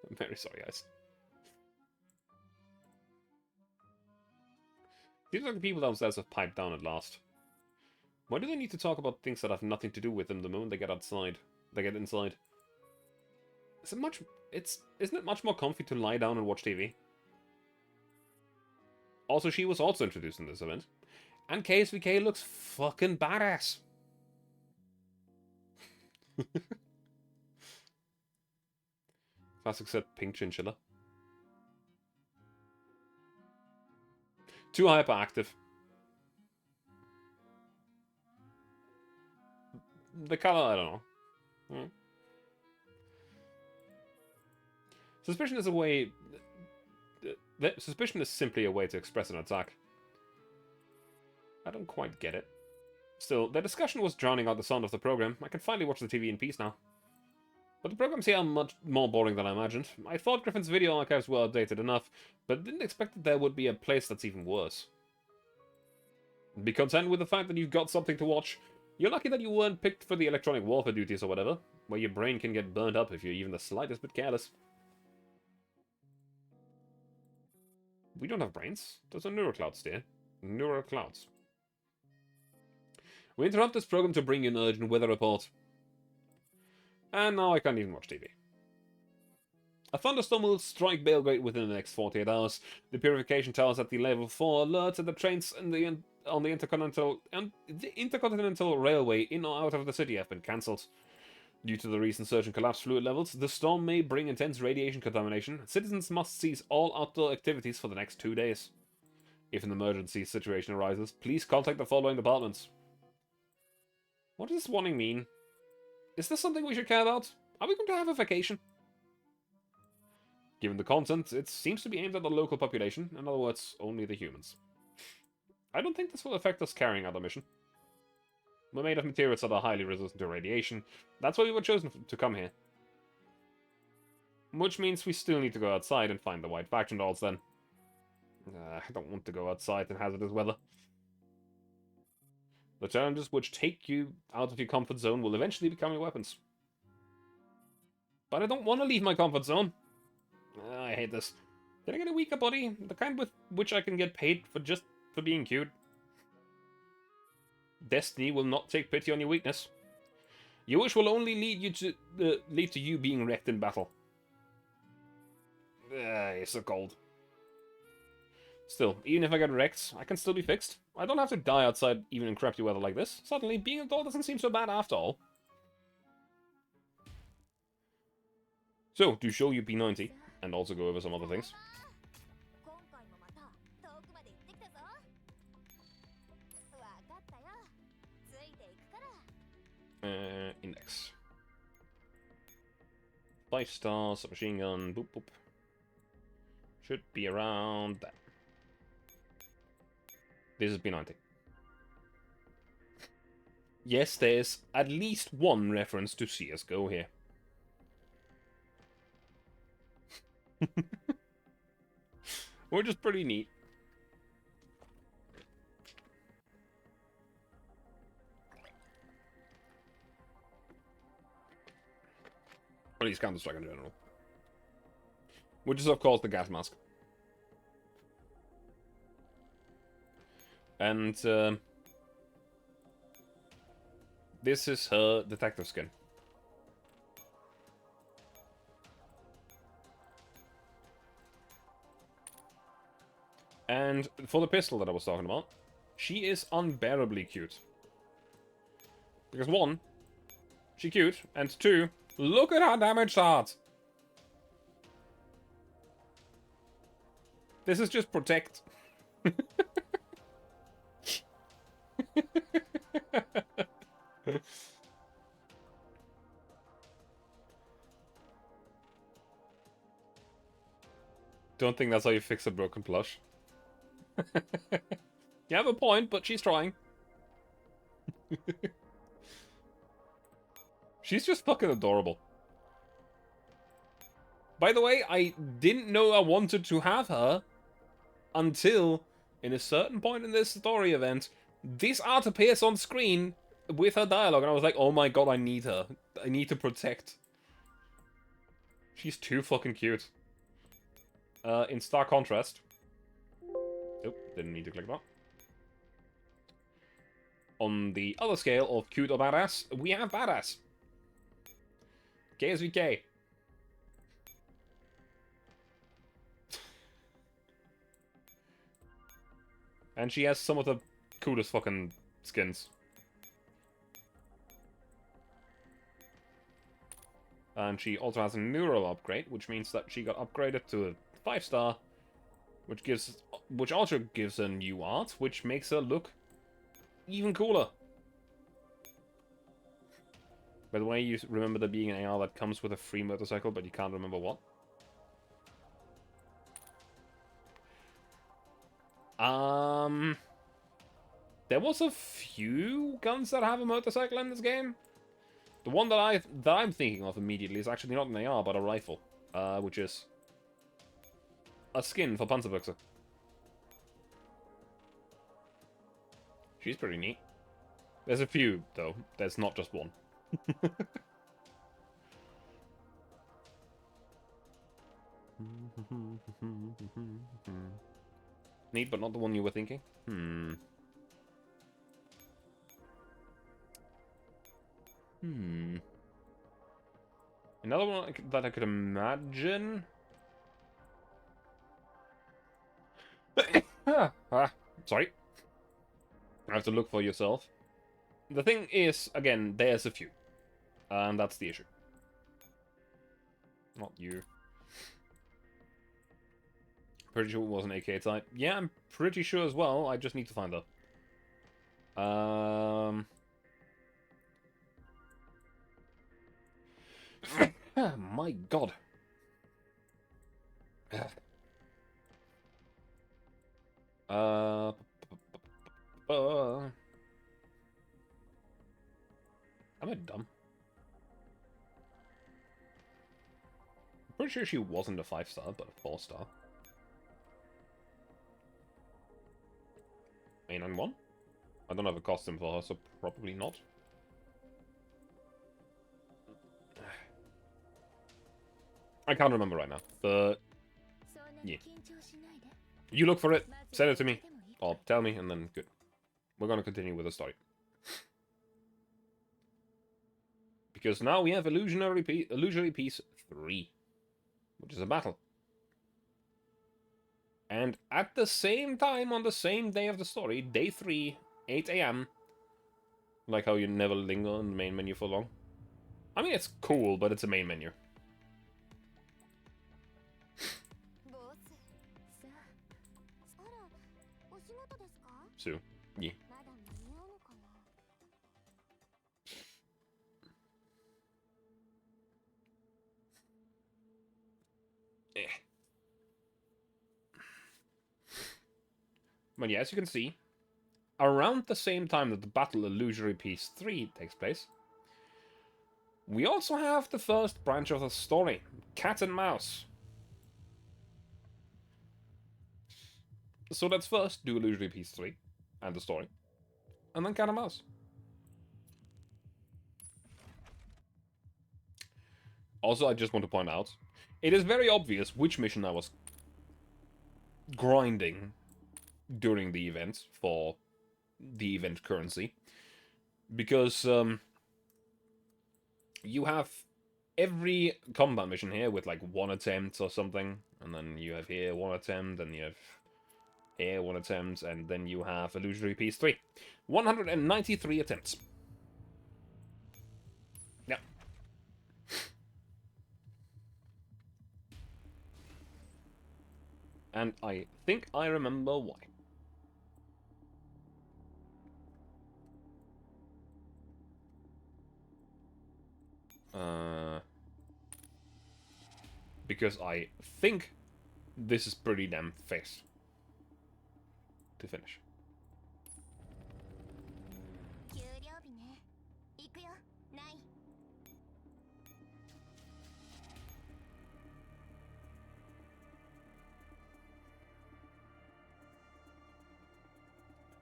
Speaker 1: I'm very sorry, guys. Seems like the people downstairs have piped down at last. Why do they need to talk about things that have nothing to do with them the moment they get outside? They get inside. Isn't it much more comfy to lie down and watch TV? Also, she was also introduced in this event. And KSVK looks fucking badass. Classic set pink chinchilla. Too hyperactive. The color, I don't know. Hmm. Suspicion is a way... Suspicion is simply a way to express an attack. I don't quite get it. Still, the discussion was drowning out the sound of the program. I can finally watch the TV in peace now. But the programs here are much more boring than I imagined. I thought Griffin's video archives were outdated enough, but didn't expect that there would be a place that's even worse. Be content with the fact that you've got something to watch. You're lucky that you weren't picked for the electronic warfare duties or whatever, where your brain can get burned up if you're even the slightest bit careless. We don't have brains. Those are neuroclouds, dear. Neuroclouds. We interrupt this program to bring you an urgent weather report. And now I can't even watch TV. A thunderstorm will strike Belgrade within the next 48 hours. The purification towers at the level 4 alerts that the trains on the intercontinental railway in or out of the city have been cancelled. Due to the recent surge in collapsed fluid levels, the storm may bring intense radiation contamination. Citizens must cease all outdoor activities for the next 2 days. If an emergency situation arises, please contact the following departments. What does this warning mean? Is this something we should care about? Are we going to have a vacation? Given the content, it seems to be aimed at the local population, in other words, only the humans. I don't think this will affect us carrying out the mission. We're made of materials that are highly resistant to radiation. That's why we were chosen to come here. Which means we still need to go outside and find the white faction dolls then. I don't want to go outside in hazardous weather. The challenges which take you out of your comfort zone will eventually become your weapons. But I don't want to leave my comfort zone. I hate this. Can I get a weaker body? The kind with which I can get paid for being cute. Destiny will not take pity on your weakness. Your wish will only lead to you being wrecked in battle. It's so cold. Still, even if I get wrecked, I can still be fixed. I don't have to die outside even in crappy weather like this. Suddenly, being a doll doesn't seem so bad after all. So, to show you P90, and also go over some other things. Index. 5 stars, submachine gun, boop boop. Should be around that. This is P90. Yes, there's at least one reference to CSGO here. Which is pretty neat. At least Counter-Strike in general. Which is, of course, the gas mask. And, this is her detective skin. And for the pistol that I was talking about, she is unbearably cute. Because 1, she's cute, and 2, look at her damage chart! This is just protect. Don't think that's how you fix a broken plush. You have a point, but she's trying. She's just fucking adorable. By the way, I didn't know I wanted to have her until, in a certain point in this story event, this art appears on screen with her dialogue, and I was like, oh my god, I need her. I need to protect. She's too fucking cute. In stark contrast... Nope, didn't need to click that. On the other scale of cute or badass, we have badass. KSVK. And she has some of the coolest fucking skins. And she also has a neural upgrade, which means that she got upgraded to a 5-star, which also gives her new art, which makes her look even cooler. By the way, you remember there being an AR that comes with a free motorcycle, but you can't remember what? There was a few guns that have a motorcycle in this game. The one that I'm thinking of immediately is actually not an AR, but a rifle, which is a skin for Panzerbüchse. She's pretty neat. There's a few, though. There's not just one. Neat, but not the one you were thinking? Another one that I could imagine... Sorry. I have to look for yourself. The thing is, again, there's a few. And that's the issue. Not you. Pretty sure it was an AK type. Yeah, I'm pretty sure as well. I just need to find her. My god. Am I dumb? I'm pretty sure she wasn't a 5-star, but a 4-star. Main on 1? I don't have a costume for her, so probably not. I can't remember right now, but... yeah. You look for it, send it to me, or tell me, and then good. We're gonna continue with the story. Because now we have Illusory Piece 3, which is a battle. And at the same time, on the same day of the story, day 3, 8 AM, like how you never linger in the main menu for long. I mean, it's cool, but it's a main menu. So, yeah. But yeah, as you can see, around the same time that the Battle Illusory Piece 3 takes place, we also have the first branch of the story, Cat and Mouse. So let's first do Illusory Piece 3 and the story, and then Cat and Mouse. Also, I just want to point out, it is very obvious which mission I was grinding during the event for the event currency, because you have every combat mission here with like 1 attempt or something, and then you have here 1 attempt, and you have here 1 attempt, and then you have Illusory Piece 3. 193 attempts. Yeah. And I think I remember why. Because I think this is pretty damn fast to finish.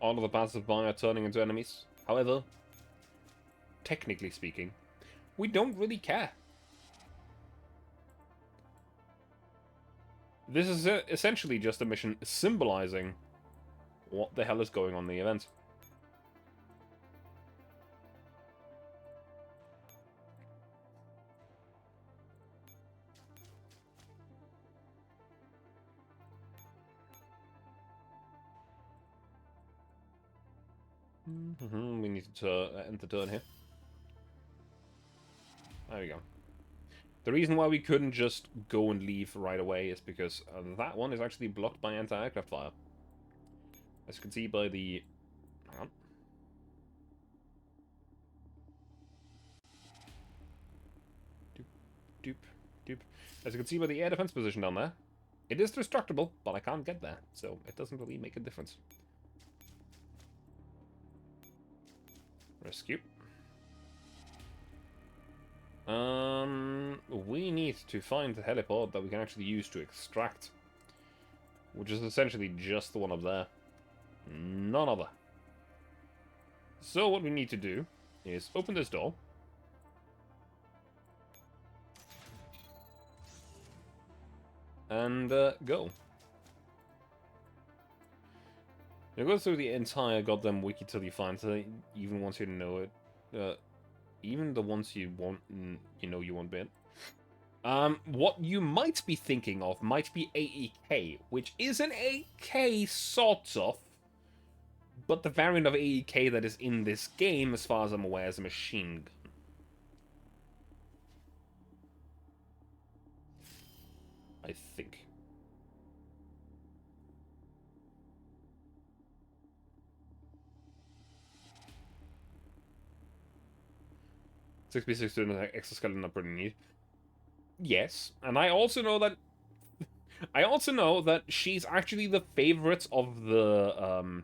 Speaker 1: All of the passersby are turning into enemies. However, technically speaking, we don't really care. This is essentially just a mission symbolizing what the hell is going on in the event. We need to end the turn here. There we go. The reason why we couldn't just go and leave right away is because that one is actually blocked by anti-aircraft fire. As you can see by the... Hang on. Doop, doop, doop. As you can see by the air defense position down there, it is destructible, but I can't get there, so it doesn't really make a difference. Rescue. We need to find the heliport that we can actually use to extract. Which is essentially just the one up there. None other. So what we need to do is open this door. And go. You go through the entire goddamn wiki till you find it, even once you know it. Even the ones you want, you won't bit. What you might be thinking of might be AEK, which is an AK sort of, but the variant of AEK that is in this game, as far as I'm aware, is a machine gun. I think. (6b6) and an exoskeleton are pretty neat. Yes, and I also know that she's actually the favorite of the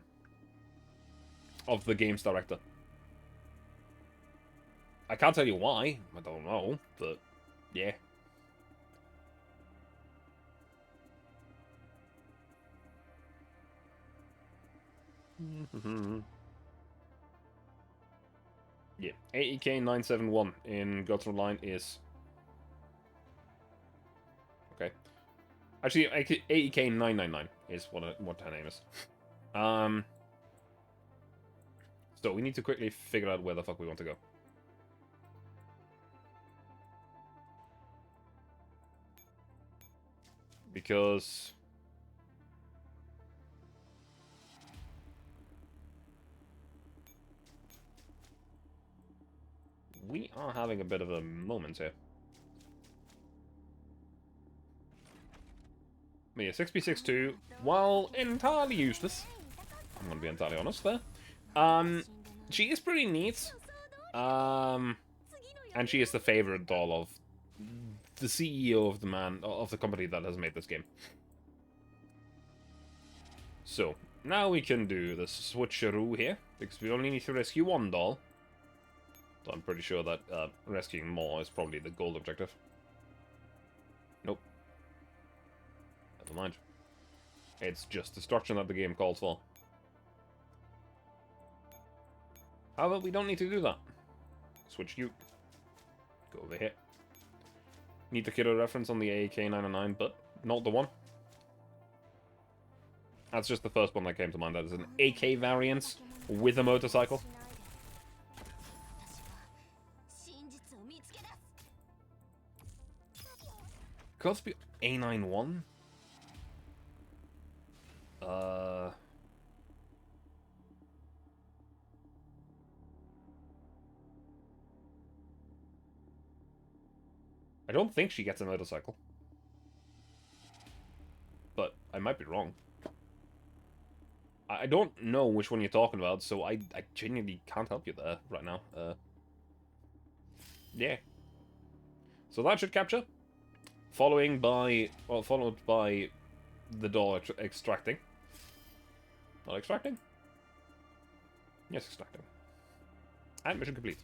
Speaker 1: game's director. I can't tell you why. I don't know, but yeah. Yeah, AEK-971 in Frontline is... Okay. Actually, AEK-999 is what her name is. So we need to quickly figure out where the fuck we want to go. Because... we are having a bit of a moment here. But yeah, 6b62, while entirely useless, I'm gonna be entirely honest there, she is pretty neat, and she is the favorite doll of the CEO of the company that has made this game. So, now we can do the switcheroo here, because we only need to rescue one doll. So I'm pretty sure that rescuing more is probably the goal objective. Nope. Never mind. It's just destruction that the game calls for. However, we don't need to do that. Switch you. Go over here. Need the killer reference on the AEK-909, but not the one. That's just the first one that came to mind. That is an AK variant with a motorcycle. Could be A91? I don't think she gets a motorcycle. But I might be wrong. I don't know which one you're talking about, so I genuinely can't help you there right now. Yeah. So that should capture. Followed by the door extracting. Not extracting? Yes, extracting. And mission complete.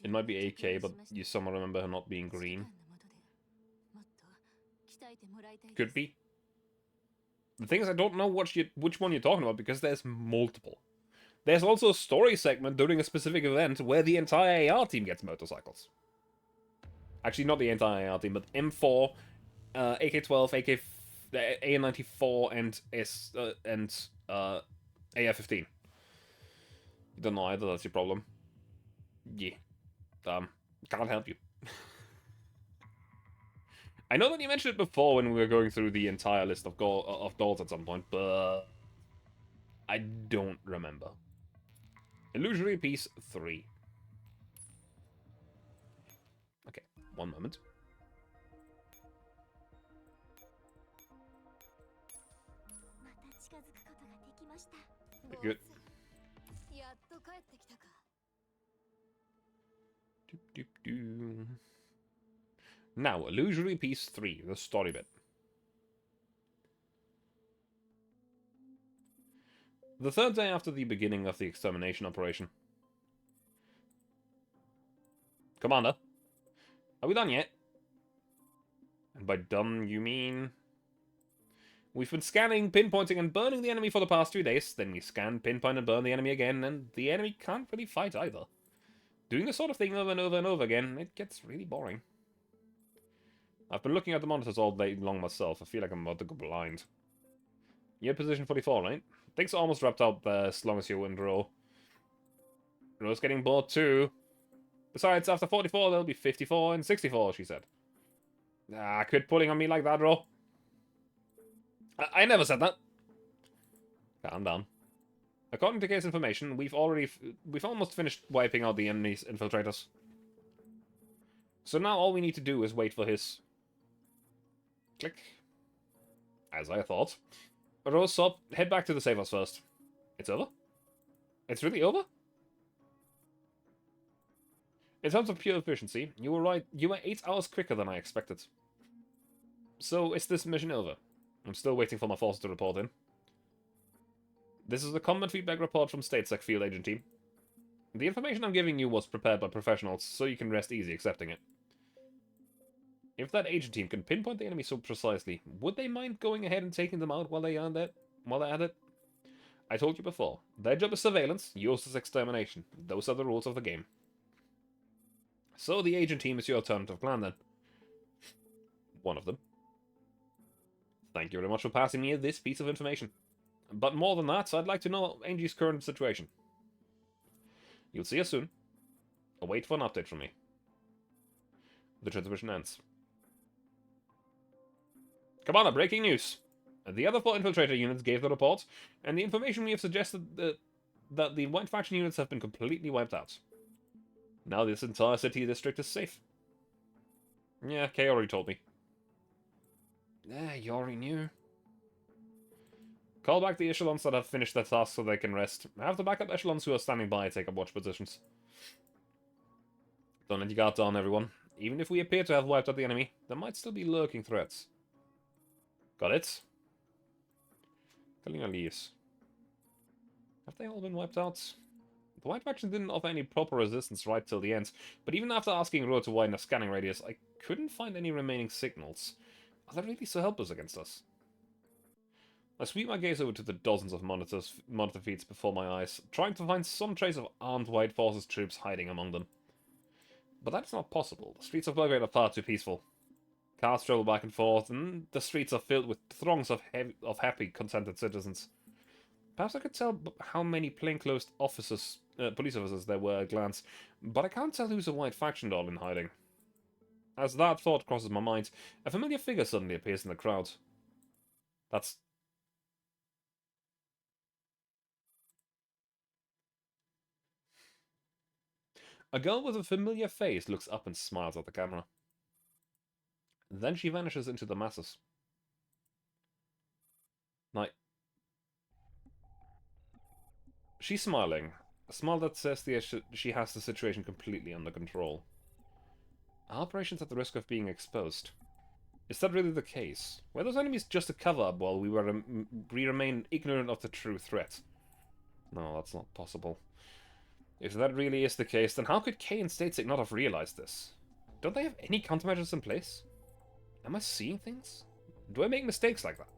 Speaker 1: It might be AK, but you somehow remember her not being green. Could be. The thing is, I don't know which one you're talking about, because there's multiple. There's also a story segment during a specific event where the entire AR team gets motorcycles. Actually, not the entire AR team, but M4, AK-12, AN-94, and AR-15. You don't know either, that's your problem. Yeah. Can't help you. I know that you mentioned it before when we were going through the entire list of dolls at some point, but... I don't remember. Illusory piece 3. Okay, one moment. Good. Doop, doop, doo. Now, Illusory piece 3, the story bit. The third day after the beginning of the extermination operation. Commander, are we done yet? And by done, you mean... We've been scanning, pinpointing, and burning the enemy for the past 2 days. Then we scan, pinpoint, and burn the enemy again, and the enemy can't really fight either. Doing this sort of thing over and over and over again, it gets really boring. I've been looking at the monitors all day long myself. I feel like I'm about to go blind. You're in position 44, right? Things are almost wrapped up there as long as you're in row. Row's getting bored too. Besides, after 44, there'll be 54 and 64, she said. Ah, quit pulling on me like that, Row. I never said that. Calm down. According to case information, we've almost finished wiping out the enemy's infiltrators. So now all we need to do is wait for his... Click. As I thought. Rose, stop. Head back to the safe house first. It's over? It's really over? In terms of pure efficiency, you were right. You were 8 hours quicker than I expected. So, is this mission over? I'm still waiting for my forces to report in. This is the combat feedback report from StateSec Field Agent Team. The information I'm giving you was prepared by professionals, so you can rest easy accepting it. If that agent team can pinpoint the enemy so precisely, would they mind going ahead and taking them out while they're at it? I told you before, their job is surveillance, yours is extermination. Those are the rules of the game. So the agent team is your alternative plan then. One of them. Thank you very much for passing me this piece of information. But more than that, I'd like to know Angie's current situation. You'll see her soon. Await for an update from me. The transmission ends. Commander, breaking news. The other 4 infiltrator units gave the report, and the information we have suggested that the White Faction units have been completely wiped out. Now this entire city district is safe. Yeah, Kay already told me. You already knew. Call back the echelons that have finished their task so they can rest. Have the backup echelons who are standing by take up watch positions. Don't let your guard down, everyone. Even if we appear to have wiped out the enemy, there might still be lurking threats. Got it? Kalina leaves. Have they all been wiped out? The White Faction didn't offer any proper resistance right till the end, but even after asking Ro to widen a scanning radius, I couldn't find any remaining signals. Are they really so helpless against us? I sweep my gaze over to the dozens of monitor feeds before my eyes, trying to find some trace of armed White Forces troops hiding among them. But that's not possible. The streets of Belgrade are far too peaceful. Cars travel back and forth, and the streets are filled with throngs of happy, contented citizens. Perhaps I could tell how many plainclothes police officers there were at a glance, but I can't tell who's a White Faction doll in hiding. As that thought crosses my mind, a familiar figure suddenly appears in the crowd. That's... A girl with a familiar face looks up and smiles at the camera. Then she vanishes into the masses. She's smiling. A smile that says she has the situation completely under control. Our operation's at the risk of being exposed. Is that really the case? Were those enemies just a cover-up while we remain ignorant of the true threat? No, that's not possible. If that really is the case, then how could Kay and StateSec not have realized this? Don't they have any countermeasures in place? Am I seeing things? Do I make mistakes like that?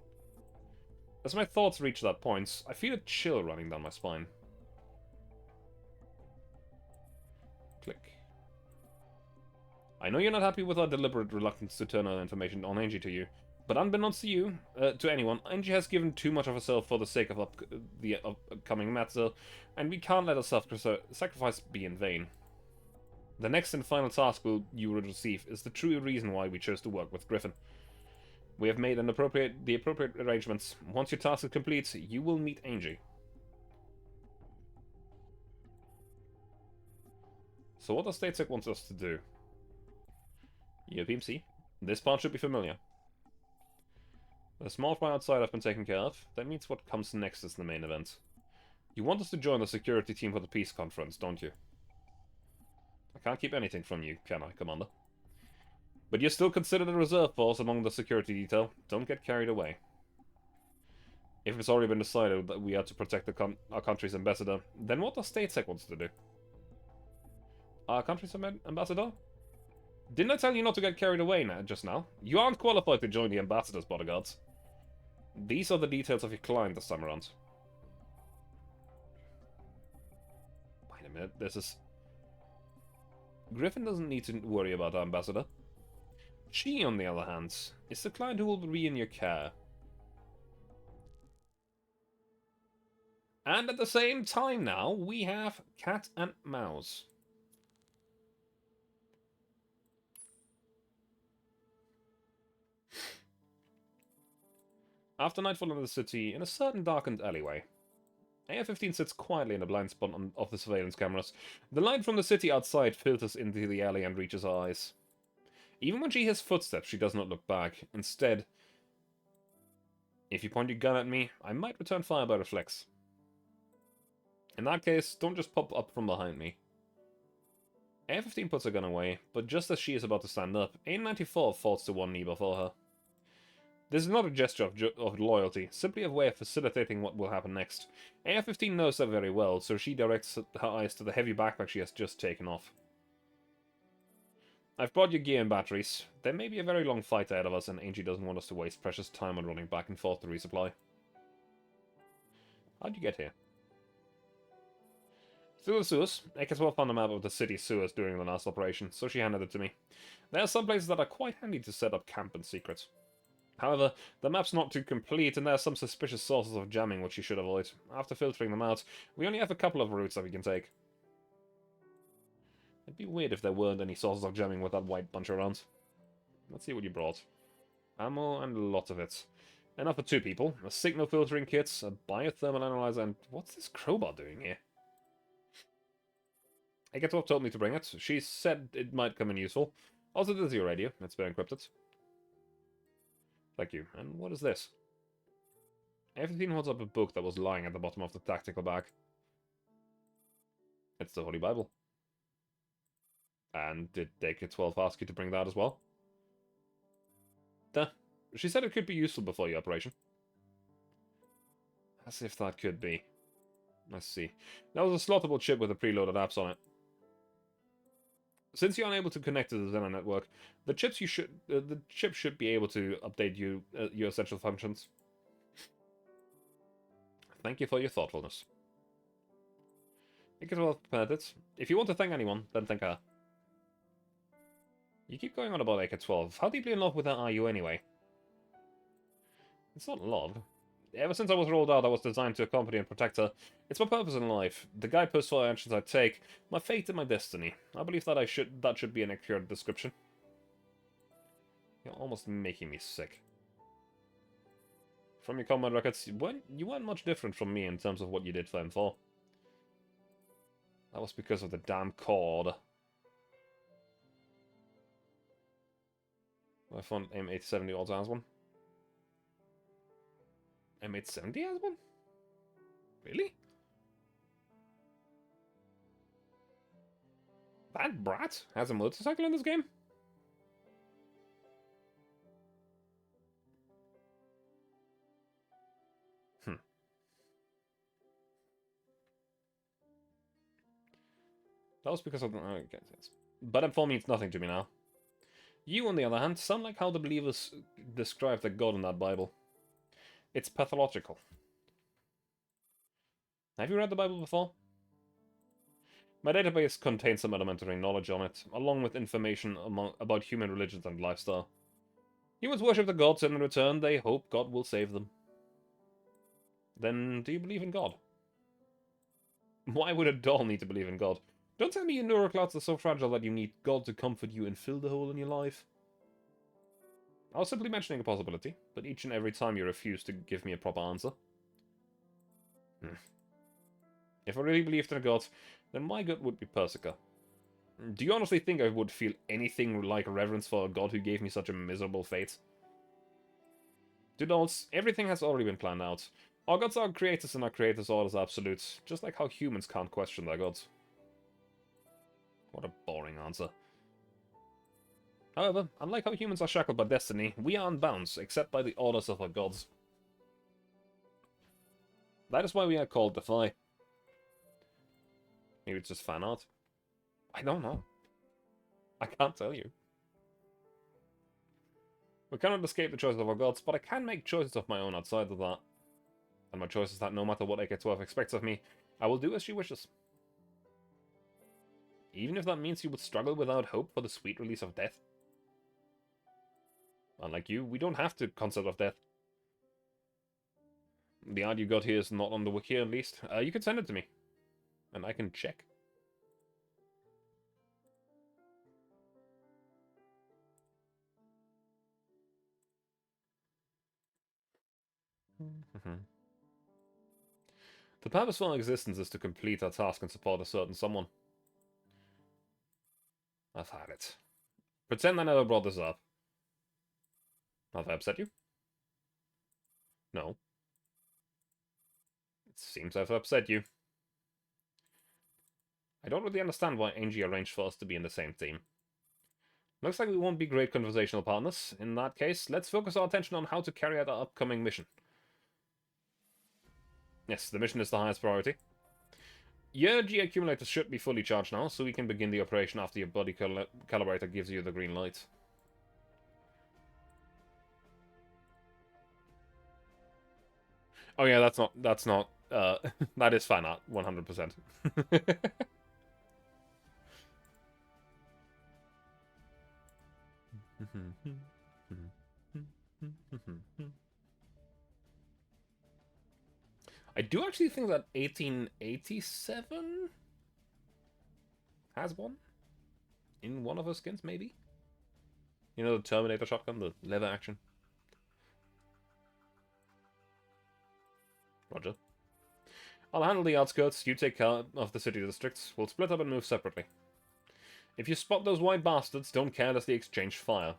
Speaker 1: As my thoughts reach that point, I feel a chill running down my spine. Click. I know you're not happy with our deliberate reluctance to turn our information on Angie to you, but unbeknownst to you, to anyone, Angie has given too much of herself for the sake of the upcoming matter, and we can't let our sacrifice be in vain. The next and final task you will receive is the true reason why we chose to work with Griffin. We have made the appropriate arrangements. Once your task is complete, you will meet Angie. So what does Statesec want us to do? European Sea. This part should be familiar. The small fry outside have been taken care of. That means what comes next is the main event. You want us to join the security team for the peace conference, don't you? I can't keep anything from you, can I, Commander? But you're still considered a reserve force among the security detail. Don't get carried away. If it's already been decided that we are to protect our country's ambassador, then what does Statesec want to do? Our country's ambassador? Didn't I tell you not to get carried away just now? You aren't qualified to join the ambassador's bodyguards. These are the details of your client this time around. Wait a minute, this is... Griffin doesn't need to worry about our ambassador. She, on the other hand, is the client who will be in your care. And at the same time now, we have Cat and Mouse. After nightfall in the city, in a certain darkened alleyway, AR-15 sits quietly in a blind spot of the surveillance cameras. The light from the city outside filters into the alley and reaches her eyes. Even when she hears footsteps, she does not look back. Instead, if you point your gun at me, I might return fire by reflex. In that case, don't just pop up from behind me. AR-15 puts her gun away, but just as she is about to stand up, AIM-94 falls to one knee before her. This is not a gesture of loyalty, simply a way of facilitating what will happen next. AR-15 knows that very well, so she directs her eyes to the heavy backpack she has just taken off. I've brought your gear and batteries. There may be a very long fight ahead of us, and Angie doesn't want us to waste precious time on running back and forth to resupply. How'd you get here? Through the sewers. AK-12 found a map of the city's sewers during the last operation, so she handed it to me. There are some places that are quite handy to set up camp in secret. However, the map's not too complete, and there are some suspicious sources of jamming which you should avoid. After filtering them out, we only have a couple of routes that we can take. It'd be weird if there weren't any sources of jamming with that white bunch around. Let's see what you brought. Ammo and a lot of it. Enough for 2 people. A signal filtering kit, a biothermal analyzer, and what's this crowbar doing here? AK-12 told me to bring it. She said it might come in useful. Also, there's your radio. It's been encrypted. Thank you. And what is this? Everything holds up a book that was lying at the bottom of the tactical bag. It's the Holy Bible. And did AK-12 ask you to bring that as well? Duh. She said it could be useful before your operation. As if that could be. Let's see. That was a slottable chip with the preloaded apps on it. Since you're unable to connect to the Xenon network, the chip should be able to update your essential functions. Thank you for your thoughtfulness. You could well have prepared it. If you want to thank anyone, then thank her. You keep going on about AK-12. How deeply in love with her are you anyway? It's not love. Ever since I was rolled out, I was designed to accompany and protect her. It's my purpose in life. The guideposts for actions I take, my fate and my destiny. I believe that that should be an accurate description. You're almost making me sick. From your combat records, you weren't much different from me in terms of what you did for M4. That was because of the damn cord. I found M870 also has one. M870 has one? Really? That brat has a motorcycle in this game? That was because of the... Okay, yes. But M4 means nothing to me now. You, on the other hand, sound like how the believers describe the God in that Bible. It's pathological. Have you read the Bible before? My database contains some elementary knowledge on it, along with information about human religions and lifestyle. Humans worship the gods, and in return, they hope God will save them. Then, do you believe in God? Why would a doll need to believe in God? Don't tell me your neural clouds are so fragile that you need God to comfort you and fill the hole in your life. I was simply mentioning a possibility, but each and every time you refuse to give me a proper answer. If I really believed in a god, then my god would be Persica. Do you honestly think I would feel anything like reverence for a god who gave me such a miserable fate? To dolls, everything has already been planned out. Our gods are creators and our creators' orders are absolute, just like how humans can't question their gods. What a boring answer. However, unlike how humans are shackled by destiny, we are unbound, except by the orders of our gods. That is why we are called Defy. Maybe it's just fan art. I don't know. I can't tell you. We cannot escape the choices of our gods, but I can make choices of my own outside of that. And my choice is that no matter what AK-12 expects of me, I will do as she wishes. Even if that means you would struggle without hope for the sweet release of death. Unlike you, we don't have the concept of death. The art you got here is not on the wiki at least. You can send it to me. And I can check. The purpose for our existence is to complete our task and support a certain someone. I've had it. Pretend I never brought this up. Have I upset you? No. It seems I've upset you. I don't really understand why Angie arranged for us to be in the same team. Looks like we won't be great conversational partners. In that case, let's focus our attention on how to carry out our upcoming mission. Yes, the mission is the highest priority. Your G accumulators should be fully charged now, so we can begin the operation after your body calibrator gives you the green light. Oh yeah, that's not, that is fan art, 100%. I do actually think that 1887 has one in one of her skins, maybe? You know, the Terminator shotgun, the leather action. Roger. I'll handle the outskirts, you take care of the city districts. We'll split up and move separately. If you spot those white bastards, don't carelessly exchange fire.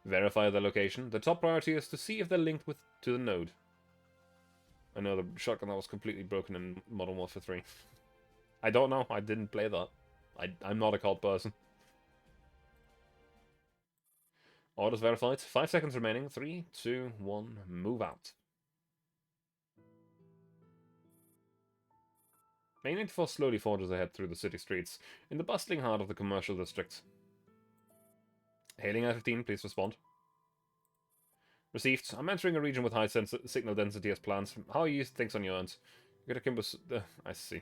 Speaker 1: Verify their location. The top priority is to see if they're linked to the node. I know the shotgun that was completely broken in Modern Warfare 3. I don't know, I didn't play that. I'm not a COD person. Orders verified. 5 seconds remaining. 3, 2, 1, move out. Main 84 slowly forges ahead through the city streets, in the bustling heart of the commercial district. Hailing I-15, please respond. Received. I'm entering a region with high signal density as planned. How are you things on your end? Get a Kimbus... I see.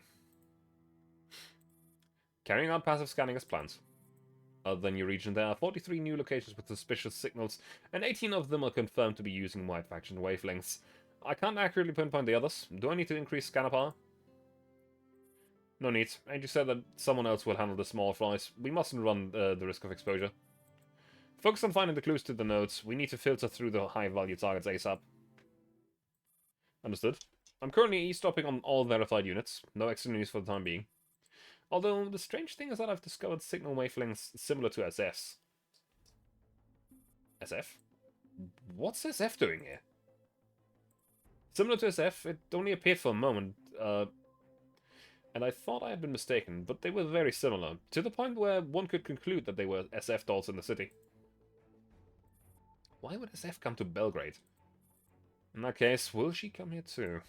Speaker 1: Carrying out passive scanning as planned. Other than your region, there are 43 new locations with suspicious signals, and 18 of them are confirmed to be using white faction wavelengths. I can't accurately pinpoint the others. Do I need to increase scanner power? No need. Angie said that someone else will handle the small flies. We mustn't run the risk of exposure. Focus on finding the clues to the nodes. We need to filter through the high-value targets ASAP. Understood. I'm currently eavesdropping on all verified units. No extra news for the time being. Although, the strange thing is that I've discovered signal wavelengths similar to SF's. SF? What's SF doing here? Similar to SF, it only appeared for a moment, and I thought I had been mistaken, but they were very similar, to the point where one could conclude that they were SF dolls in the city. Why would SF come to Belgrade? In that case, will she come here too?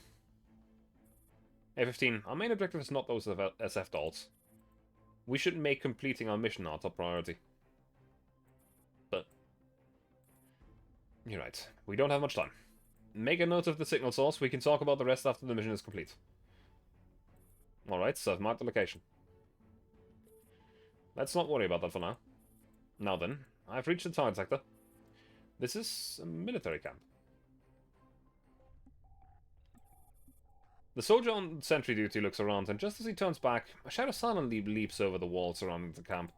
Speaker 1: A15, our main objective is not those of SF dolls. We should make completing our mission our top priority. But... you're right, we don't have much time. Make a note of the signal source, we can talk about the rest after the mission is complete. Alright, so I've marked the location. Let's not worry about that for now. Now then, I've reached the target sector. This is a military camp. The soldier on sentry duty looks around, and just as he turns back, a shadow silently leaps over the wall surrounding the camp.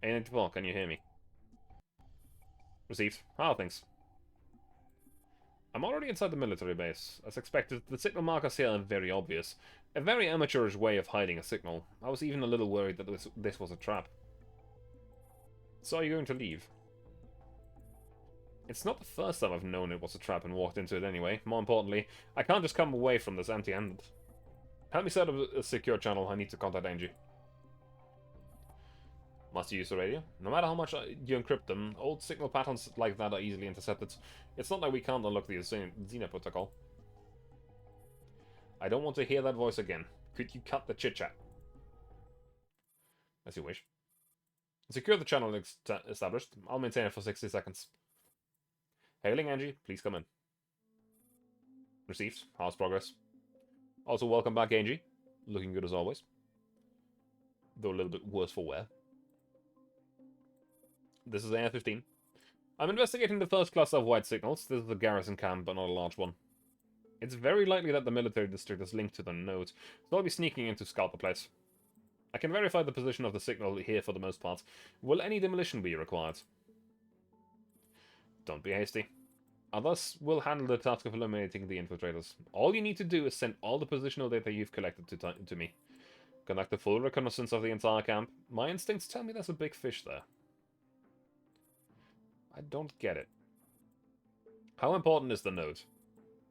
Speaker 1: A94, can you hear me? Received. How are things? I'm already inside the military base. As expected, the signal markers here are very obvious. A very amateurish way of hiding a signal. I was even a little worried that this was a trap. So are you going to leave? It's not the first time I've known it was a trap and walked into it anyway. More importantly, I can't just come away from this empty-handed. Help me set up a secure channel. I need to contact Angie. Must you use the radio? No matter how much you encrypt them, old signal patterns like that are easily intercepted. It's not like we can't unlock the Xena protocol. I don't want to hear that voice again. Could you cut the chit-chat? As you wish. Secure the channel established. I'll maintain it for 60 seconds. Hailing Angie, please come in. Received. How's progress? Also, welcome back, Angie. Looking good as always. Though a little bit worse for wear. This is AR-15. I'm investigating the first cluster of white signals. This is a garrison camp, but not a large one. It's very likely that the military district is linked to the node, so I'll be sneaking into scalper plates. I can verify the position of the signal here for the most part. Will any demolition be required? Don't be hasty. Others will handle the task of eliminating the infiltrators. All you need to do is send all the positional data you've collected to me. Conduct a full reconnaissance of the entire camp. My instincts tell me there's a big fish there. I don't get it. How important is the node?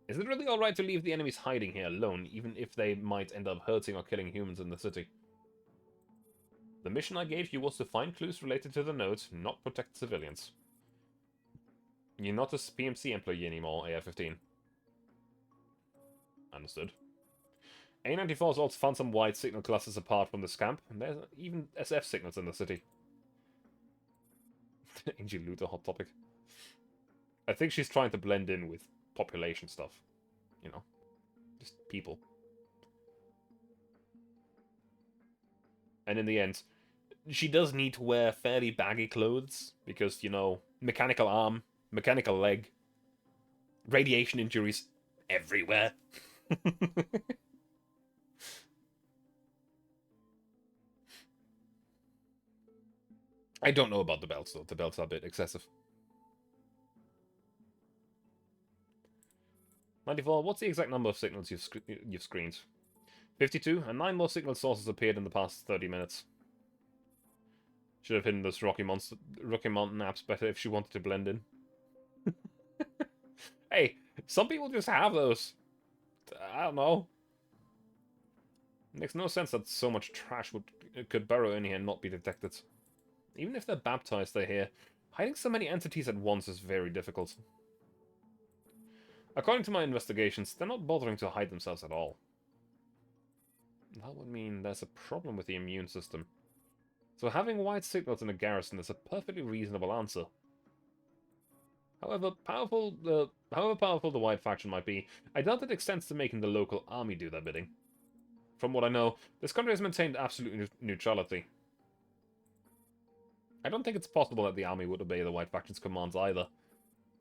Speaker 1: Is it really alright to leave the enemies hiding here alone, even if they might end up hurting or killing humans in the city? The mission I gave you was to find clues related to the node, not protect civilians. You're not a PMC employee anymore, AR-15. Understood. A-94 has also found some white signal clusters apart from this camp, and there's even SF signals in the city. Angie Luther, hot topic. I think she's trying to blend in with population stuff. You know, just people. And in the end, she does need to wear fairly baggy clothes, because, you know, mechanical arm, mechanical leg, radiation injuries everywhere. I don't know about the belts, though. The belts are a bit excessive. 94, what's the exact number of signals you've screened? 52, and 9 more signal sources appeared in the past 30 minutes. Should have hidden those Rocky Mountain apps better if she wanted to blend in. Hey, some people just have those. I don't know. It makes no sense that so much trash could burrow in here and not be detected. Even if they're baptized, they're here. Hiding so many entities at once is very difficult. According to my investigations, they're not bothering to hide themselves at all. That would mean there's a problem with the immune system. So having white signals in a garrison is a perfectly reasonable answer. However powerful the white faction might be, I doubt it extends to making the local army do their bidding. From what I know, this country has maintained absolute neutrality. I don't think it's possible that the army would obey the white faction's commands either.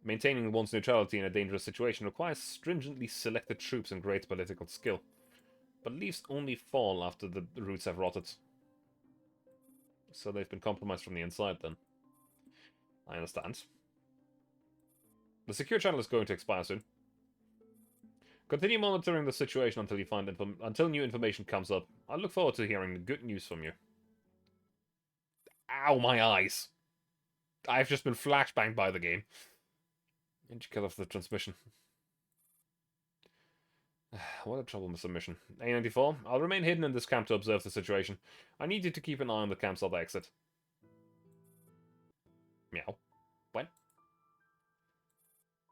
Speaker 1: Maintaining one's neutrality in a dangerous situation requires stringently selected troops and great political skill, but leaves only fall after the roots have rotted. So they've been compromised from the inside, then. I understand. The secure channel is going to expire soon. Continue monitoring the situation until you find until new information comes up. I look forward to hearing the good news from you. Ow, my eyes! I've just been flashbanged by the game. And you cut off the transmission. What a troublesome mission. A-94, I'll remain hidden in this camp to observe the situation. I need you to keep an eye on the camp's other exit. Meow. What?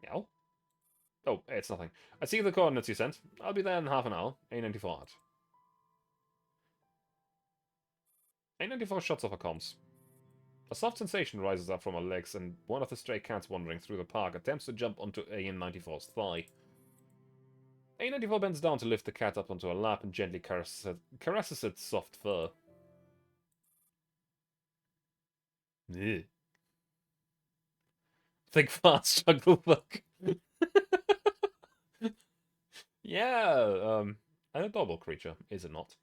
Speaker 1: Meow? Oh, it's nothing. I see the coordinates you sent. I'll be there in half an hour. A-94 out. A-94 shuts off her comms. A soft sensation rises up from her legs, and one of the stray cats wandering through the park attempts to jump onto A-94's thigh. A-94 bends down to lift the cat up onto her lap and gently caresses its soft fur. Ugh. Think fast, struggle book. Yeah, an adorable creature, is it not?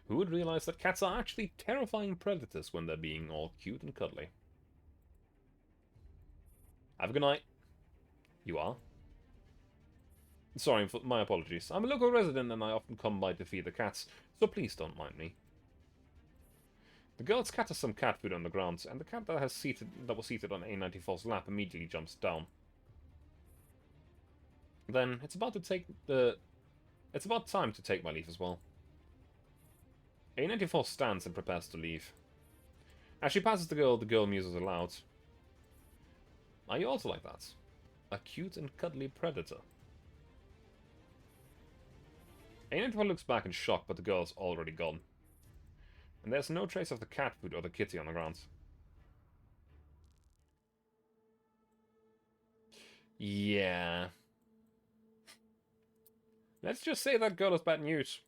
Speaker 1: Who would realize that cats are actually terrifying predators when they're being all cute and cuddly? Have a good night. You are? Sorry, my apologies. I'm a local resident and I often come by to feed the cats, so please don't mind me. The girl scatters some cat food on the ground, and the cat that was seated on A94's lap immediately jumps down. Then it's about time to take my leave as well. A94 stands and prepares to leave. As she passes the girl muses aloud. Are you also like that? A cute and cuddly predator. A94 looks back in shock, but the girl's already gone. And there's no trace of the cat food or the kitty on the ground. Yeah. Let's just say that girl is bad news.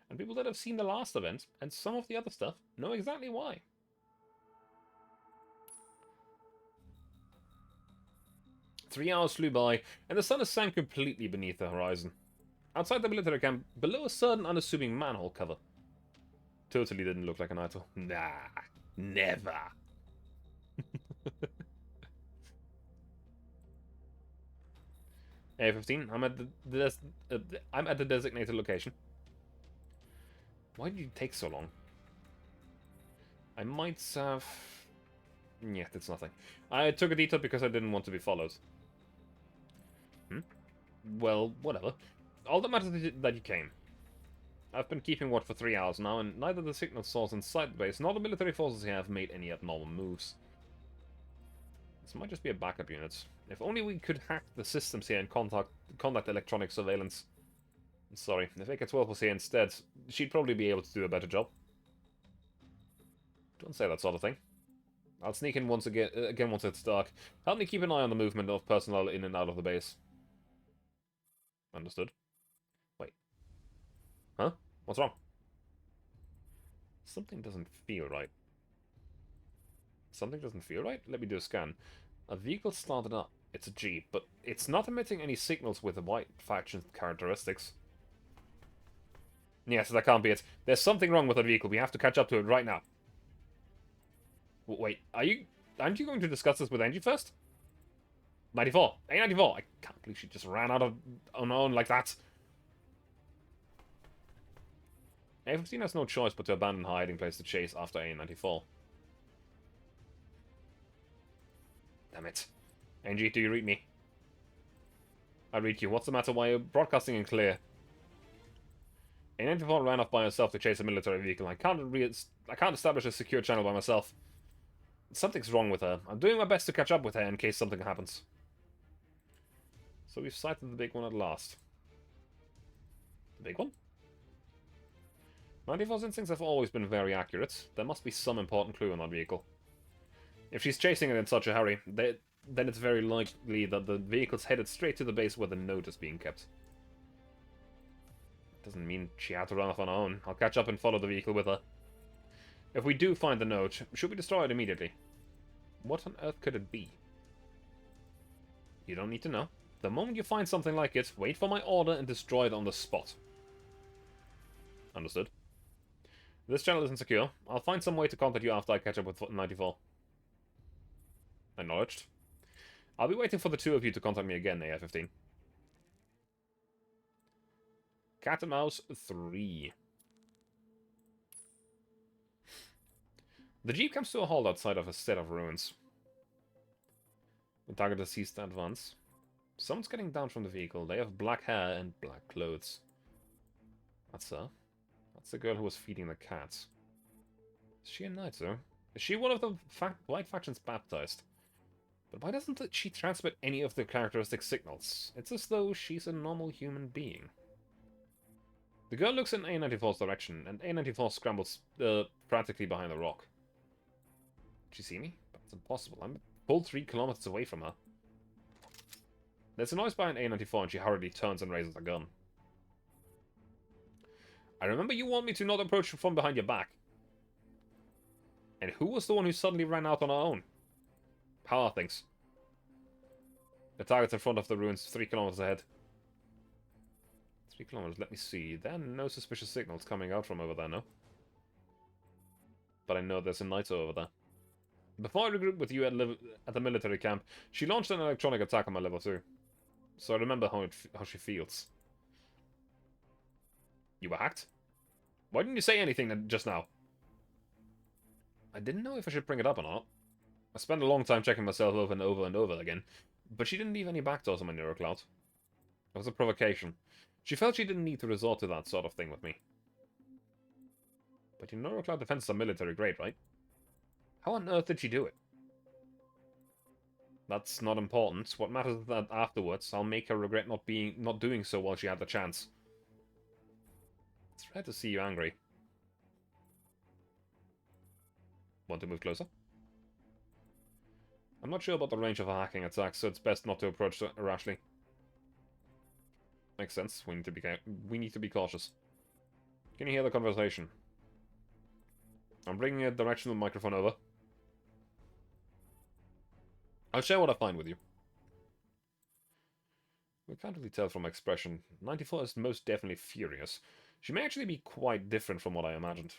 Speaker 1: And people that have seen the last event, and some of the other stuff, know exactly why. Three hours flew by, and the sun has sank completely beneath the horizon. Outside the military camp, below a certain unassuming manhole cover. Totally didn't look like an idol. Nah, never. A15, I'm at the designated location. Why did you take so long? I might have... Yeah, it's nothing. I took a detour because I didn't want to be followed. Well, whatever. All that matters is that you came. I've been keeping watch for 3 hours now, and neither the signal source inside the base nor the military forces here have made any abnormal moves. This might just be a backup unit. If only we could hack the systems here and conduct electronic surveillance. Sorry, if AK-12 was here instead, she'd probably be able to do a better job. Don't say that sort of thing. I'll sneak in once again once it's dark. Help me keep an eye on the movement of personnel in and out of the base. Understood. Wait. Huh? What's wrong? Something doesn't feel right. Something doesn't feel right? Let me do a scan. A vehicle started up. It's a Jeep, but it's not emitting any signals with the white faction characteristics. Yes, that can't be it. There's something wrong with the vehicle. We have to catch up to it right now. Wait, aren't you going to discuss this with Angie first? 94. A94. I can't believe she just ran out on her own like that. A15 has no choice but to abandon her hiding place to chase after A94. Damn it. Angie, do you read me? I read you. What's the matter? Why are you broadcasting in clear? A94 ran off by herself to chase a military vehicle. I can't establish a secure channel by myself. Something's wrong with her. I'm doing my best to catch up with her in case something happens. So we've sighted the big one at last. The big one? 94's instincts have always been very accurate. There must be some important clue in that vehicle. If she's chasing it in such a hurry, then it's very likely that the vehicle's headed straight to the base where the note is being kept. Doesn't mean she had to run off on her own. I'll catch up and follow the vehicle with her. If we do find the note, should we destroy it immediately? What on earth could it be? You don't need to know. The moment you find something like it, wait for my order and destroy it on the spot. Understood. This channel isn't secure. I'll find some way to contact you after I catch up with 94. Acknowledged. I'll be waiting for the two of you to contact me again, AR-15. Cat and Mouse 3. The Jeep comes to a halt outside of a set of ruins. The target has ceased to advance. Someone's getting down from the vehicle. They have black hair and black clothes. That's her. That's the girl who was feeding the cats. Is she a knight, though? Is she one of the White Faction's baptized? But why doesn't she transmit any of the characteristic signals? It's as though she's a normal human being. The girl looks in A94's direction, and A94 scrambles frantically behind the rock. Did she see me? That's impossible. I'm a full 3 kilometers away from her. There's a noise behind A94, and she hurriedly turns and raises a gun. I remember you warned me to not approach from behind your back. And who was the one who suddenly ran out on her own? How are things? The target's in front of the ruins, 3 kilometers ahead. 3 kilometers, let me see. There are no suspicious signals coming out from over there, no? But I know there's a knight over there. Before I regrouped with you at the military camp, she launched an electronic attack on my level 2. so I remember how she feels. You were hacked? Why didn't you say anything just now? I didn't know if I should bring it up or not. I spent a long time checking myself over and over and over again, but she didn't leave any backdoors on my neurocloud. It was a provocation. She felt she didn't need to resort to that sort of thing with me. But your neurocloud defenses are military grade, right? How on earth did she do it? That's not important. What matters is that afterwards, I'll make her regret not doing so while she had the chance. It's rare to see you angry. Want to move closer? I'm not sure about the range of her hacking attacks, so it's best not to approach her rashly. Makes sense. We need to be cautious. Can you hear the conversation? I'm bringing a directional microphone over. I'll share what I find with you. We can't really tell from expression. 94 is most definitely furious. She may actually be quite different from what I imagined.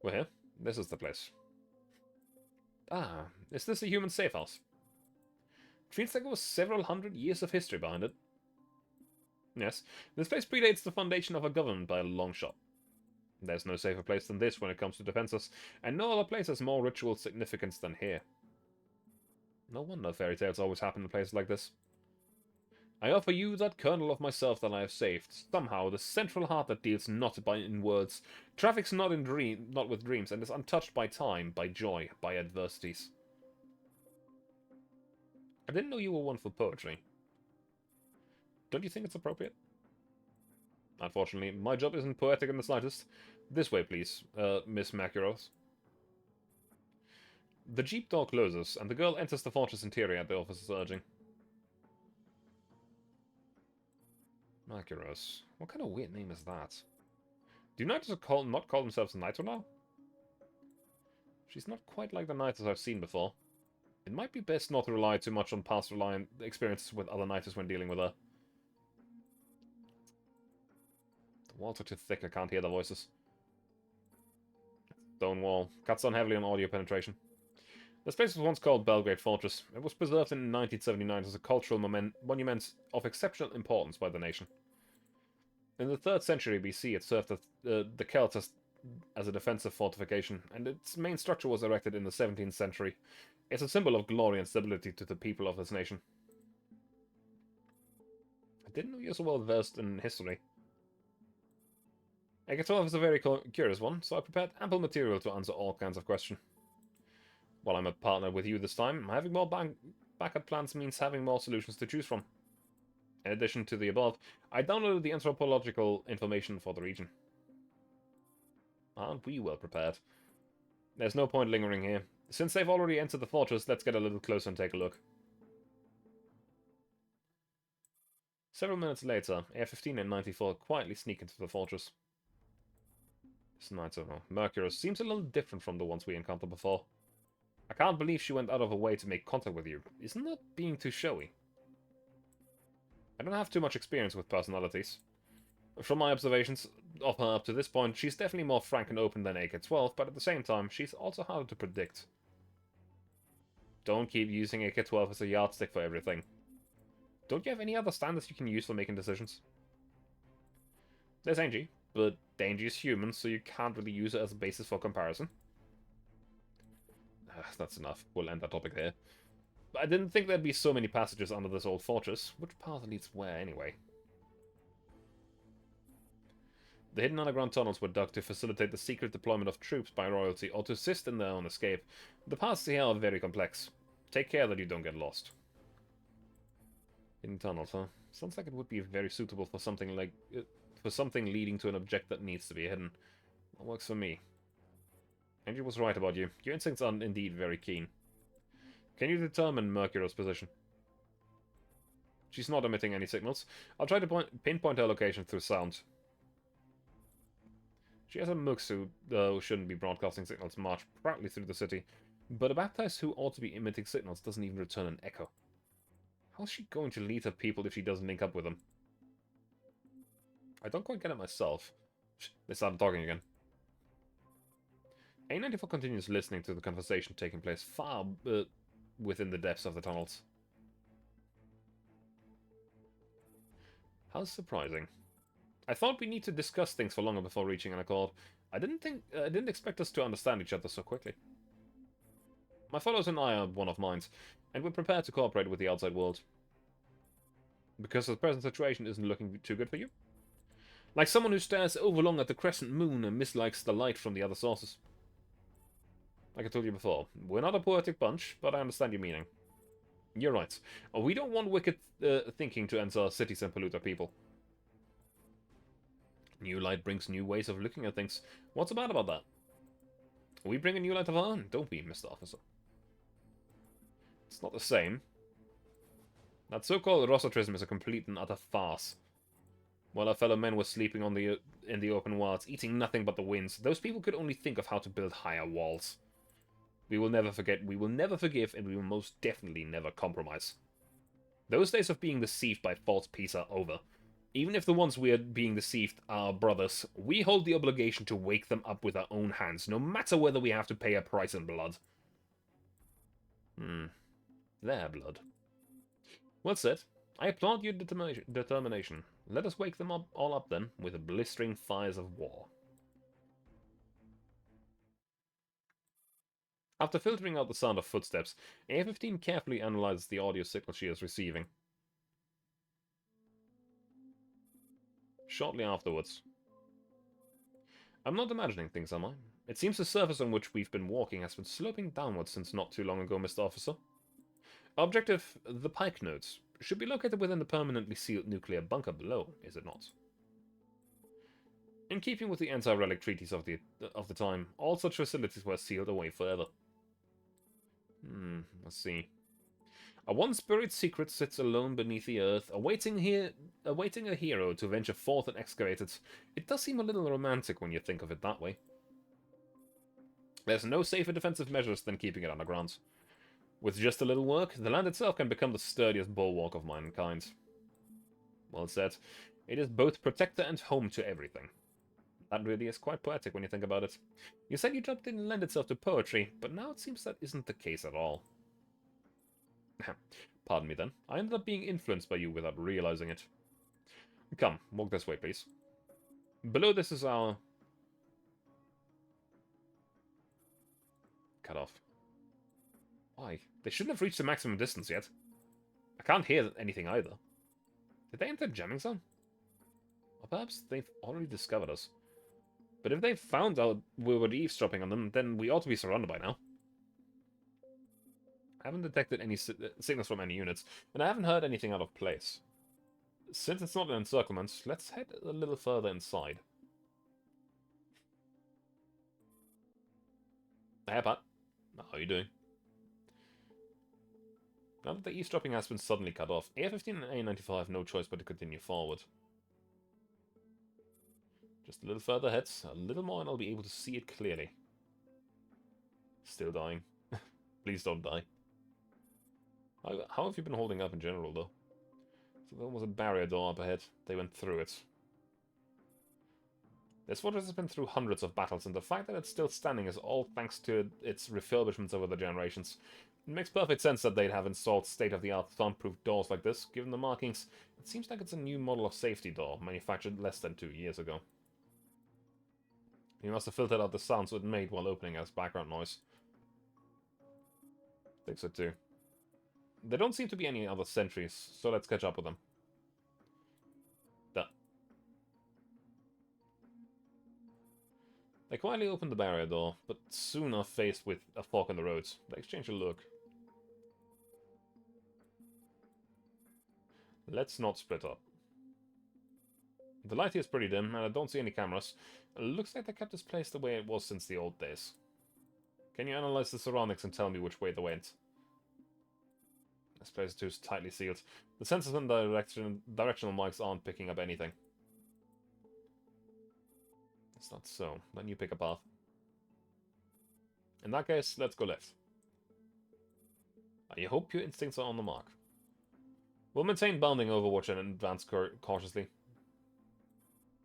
Speaker 1: We're here. This is the place. Ah, is this a human safe house? It feels like there was several hundred years of history behind it. Yes, this place predates the foundation of a government by a long shot. There's no safer place than this when it comes to defenses, and no other place has more ritual significance than here. No wonder fairy tales always happen in places like this. I offer you that kernel of myself that I have saved. Somehow, the central heart that deals not in words, traffics not with dreams, and is untouched by time, by joy, by adversities. I didn't know you were one for poetry. Don't you think it's appropriate? Unfortunately, my job isn't poetic in the slightest. This way, please, Miss Macaros. The jeep door closes, and the girl enters the fortress interior at the officer's urging. Macaros. What kind of weird name is that? Do knights not call themselves Knights now? She's not quite like the knights I've seen before. It might be best not to rely too much on past experiences with other knights when dealing with her. The walls are too thick, I can't hear the voices. Stone wall. Cuts down heavily on audio penetration. This place was once called Belgrade Fortress. It was preserved in 1979 as a cultural monument of exceptional importance by the nation. In the 3rd century BC, it served the Celts as a defensive fortification, and its main structure was erected in the 17th century. It's a symbol of glory and stability to the people of this nation. I didn't know you were so well versed in history. Ekatov is a very curious one, so I prepared ample material to answer all kinds of questions. While I'm a partner with you this time, having more backup plans means having more solutions to choose from. In addition to the above, I downloaded the anthropological information for the region. Aren't we well prepared? There's no point lingering here. Since they've already entered the fortress, let's get a little closer and take a look. Several minutes later, Air-15 and 94 quietly sneak into the fortress. This Knight of Mercurus seems a little different from the ones we encountered before. I can't believe she went out of her way to make contact with you. Isn't that being too showy? I don't have too much experience with personalities. From my observations of her up to this point, she's definitely more frank and open than AK-12, but at the same time, she's also harder to predict. Don't keep using AK-12 as a yardstick for everything. Don't you have any other standards you can use for making decisions? There's Angie, but Angie is human, so you can't really use it as a basis for comparison. That's enough. We'll end that topic there. I didn't think there'd be so many passages under this old fortress. Which path leads where, anyway? The hidden underground tunnels were dug to facilitate the secret deployment of troops by royalty or to assist in their own escape. The paths here are very complex. Take care that you don't get lost. Hidden tunnels, huh? Sounds like it would be very suitable for something like... for something leading to an object that needs to be hidden. That works for me. Angie was right about you. Your instincts are indeed very keen. Can you determine Mercurio's position? She's not emitting any signals. I'll try to pinpoint her location through sound. She has a Mux who shouldn't be broadcasting signals march proudly through the city, but a baptized who ought to be emitting signals doesn't even return an echo. How's she going to lead her people if she doesn't link up with them? I don't quite get it myself. They started talking again. A94 continues listening to the conversation taking place far within the depths of the tunnels. How surprising. I thought we need to discuss things for longer before reaching an accord. I didn't expect us to understand each other so quickly. My fellows and I are one of minds, and we're prepared to cooperate with the outside world. Because the present situation isn't looking too good for you? Like someone who stares overlong at the crescent moon and mislikes the light from the other sources. Like I told you before, we're not a poetic bunch, but I understand your meaning. You're right. We don't want wicked thinking to enter our cities and pollute our people. New light brings new ways of looking at things. What's bad about that? We bring a new light of our own, don't we, Mr. Officer? It's not the same. That so-called Rossatrism is a complete and utter farce. While our fellow men were sleeping in the open wilds, eating nothing but the winds, those people could only think of how to build higher walls. We will never forget, we will never forgive, and we will most definitely never compromise. Those days of being deceived by false peace are over. Even if the ones we are being deceived are our brothers, we hold the obligation to wake them up with our own hands, no matter whether we have to pay a price in blood. Their blood. Well said. I applaud your determination. Let us wake them all up then, with the blistering fires of war. After filtering out the sound of footsteps, A15 carefully analyzes the audio signal she is receiving. Shortly afterwards. I'm not imagining things, am I? It seems the surface on which we've been walking has been sloping downwards since not too long ago, Mr. Officer. Objective, the pike nodes, should be located within the permanently sealed nuclear bunker below, is it not? In keeping with the anti-relic treaties of the time, all such facilities were sealed away forever. Let's see. A once-buried secret sits alone beneath the earth, awaiting a hero to venture forth and excavate it. It does seem a little romantic when you think of it that way. There's no safer defensive measures than keeping it underground. With just a little work, the land itself can become the sturdiest bulwark of mankind. Well said. It is both protector and home to everything. That really is quite poetic when you think about it. You said your job didn't lend itself to poetry, but now it seems that isn't the case at all. Pardon me then. I ended up being influenced by you without realizing it. Come, walk this way, please. Below this is our... cut off. Why? They shouldn't have reached the maximum distance yet. I can't hear anything either. Did they enter jamming zone? Or perhaps they've already discovered us. But if they've found out we were eavesdropping on them, then we ought to be surrounded by now. I haven't detected any signals from any units, and I haven't heard anything out of place. Since it's not an encirclement, let's head a little further inside. Hey, Pat. How are you doing? Now that the eavesdropping has been suddenly cut off, A15 and A95 have no choice but to continue forward. Just a little further ahead, a little more, and I'll be able to see it clearly. Still dying. Please don't die. How have you been holding up in general, though? So there was a barrier door up ahead. They went through it. This fortress has been through hundreds of battles, and the fact that it's still standing is all thanks to its refurbishments over the generations. It makes perfect sense that they'd have installed state-of-the-art thumb-proof doors like this. Given the markings, it seems like it's a new model of safety door, manufactured less than 2 years ago. He must have filtered out the sounds it made while opening as background noise. I think so too. There don't seem to be any other sentries, so let's catch up with them. Duh. They quietly open the barrier door, but soon are faced with a fork in the road. They exchange a look. Let's not split up. The light here is pretty dim, and I don't see any cameras. It looks like they kept this place the way it was since the old days. Can you analyze the surroundings and tell me which way they went? This place is too tightly sealed. The sensors and directional marks aren't picking up anything. It's not so. Then you pick a path. In that case, let's go left. I hope your instincts are on the mark. We'll maintain bounding overwatch and advance cautiously.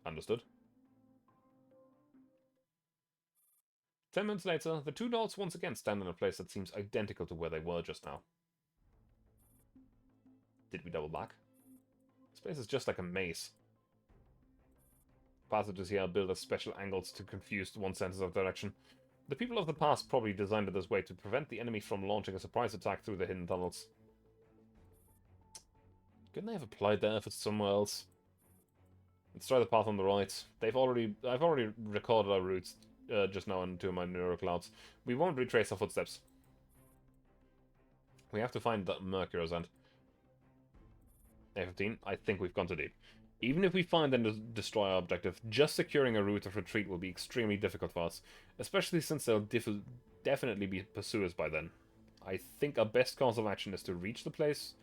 Speaker 1: Understood. 10 minutes later, the two dolls once again stand in a place that seems identical to where they were just now. Did we double back? This place is just like a maze. Passages here are built at special angles to confuse one's senses of direction. The people of the past probably designed it this way to prevent the enemy from launching a surprise attack through the hidden tunnels. Couldn't they have applied their efforts somewhere else? Let's try the path on the right. I've already recorded our routes just now into my neural clouds. We won't retrace our footsteps. We have to find that Mercurio's end. A15, I think we've gone too deep. Even if we find and destroy our objective, just securing a route of retreat will be extremely difficult for us, especially since there'll definitely be pursuers by then. I think our best course of action is to reach the place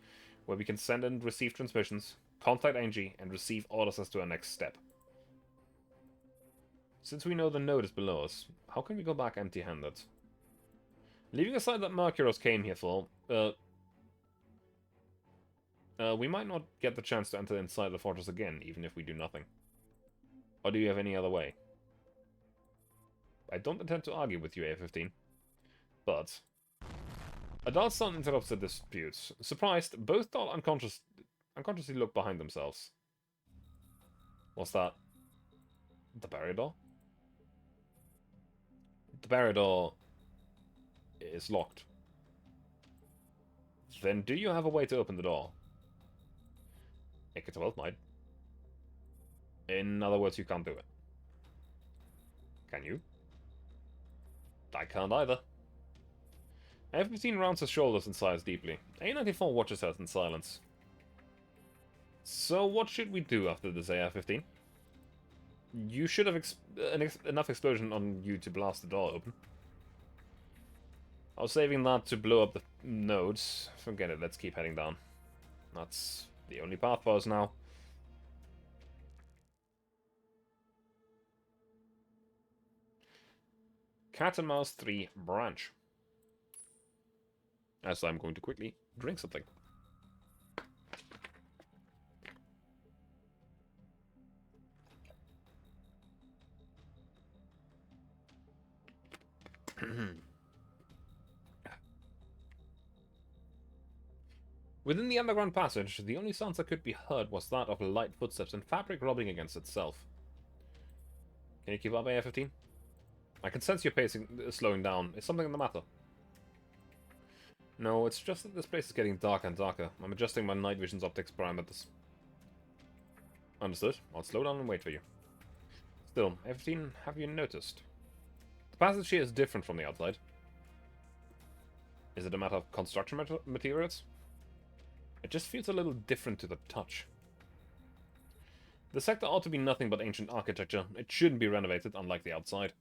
Speaker 1: where we can send and receive transmissions, contact Angie, and receive orders as to our next step. Since we know the node is below us, how can we go back empty-handed? Leaving aside that Mercurius came here for, we might not get the chance to enter inside the fortress again, even if we do nothing. Or do you have any other way? I don't intend to argue with you, A15. But a doll's son interrupts the dispute. Surprised, both doll unconsciously look behind themselves. What's that? The barrier door? The barrier door is locked. Then do you have a way to open the door? It could well might. In other words, you can't do it. Can you? I can't either. A15 rounds his shoulders and sighs deeply. A94 watches her in silence. So what should we do after this, A15? You should have enough explosion on you to blast the door open. I was saving that to blow up the nodes. Forget it, let's keep heading down. That's the only path for us now. Cat and Mouse 3 branch. As I'm going to quickly drink something. Within the underground passage, the only sounds that could be heard was that of light footsteps and fabric rubbing against itself. Can you keep up, A15? I can sense your pacing slowing down. Is something the matter? No, it's just that this place is getting darker and darker. I'm adjusting my night vision's optics parameters. Understood. I'll slow down and wait for you. Still, A15, have you noticed? The passage here is different from the outside. Is it a matter of construction materials? It just feels a little different to the touch. The sector ought to be nothing but ancient architecture. It shouldn't be renovated, unlike the outside.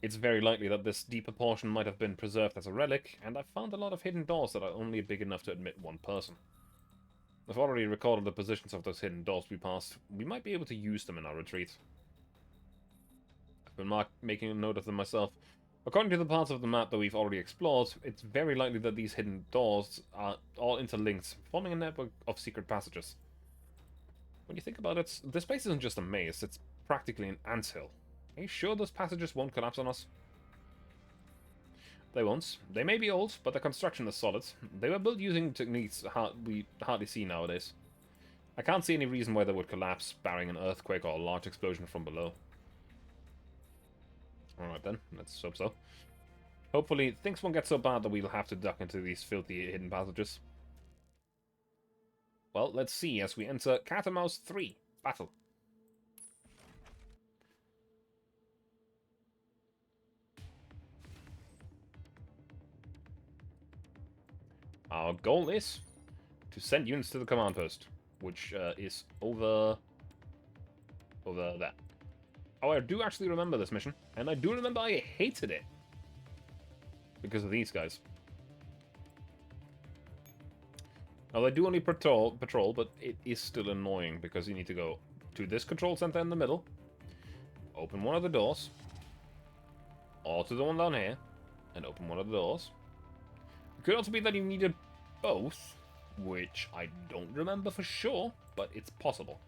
Speaker 1: It's very likely that this deeper portion might have been preserved as a relic, and I've found a lot of hidden doors that are only big enough to admit one person. I've already recorded the positions of those hidden doors we passed. We might be able to use them in our retreat. I've been making a note of them myself. According to the parts of the map that we've already explored, it's very likely that these hidden doors are all interlinked, forming a network of secret passages. When you think about it, this place isn't just a maze, it's practically an anthill. Are you sure those passages won't collapse on us? They won't. They may be old, but the construction is solid. They were built using techniques we hardly see nowadays. I can't see any reason why they would collapse, barring an earthquake or a large explosion from below. Alright then, let's hope so. Hopefully, things won't get so bad that we'll have to duck into these filthy hidden passages. Well, let's see as we enter Cat and Mouse 3 Battle. Our goal is to send units to the command post, which is over there. Oh, I do actually remember this mission, and I do remember I hated it because of these guys. Now, they do only patrol, but it is still annoying because you need to go to this control center in the middle, open one of the doors, or to the one down here, and open one of the doors. It could also be that you needed both, which I don't remember for sure, but it's possible.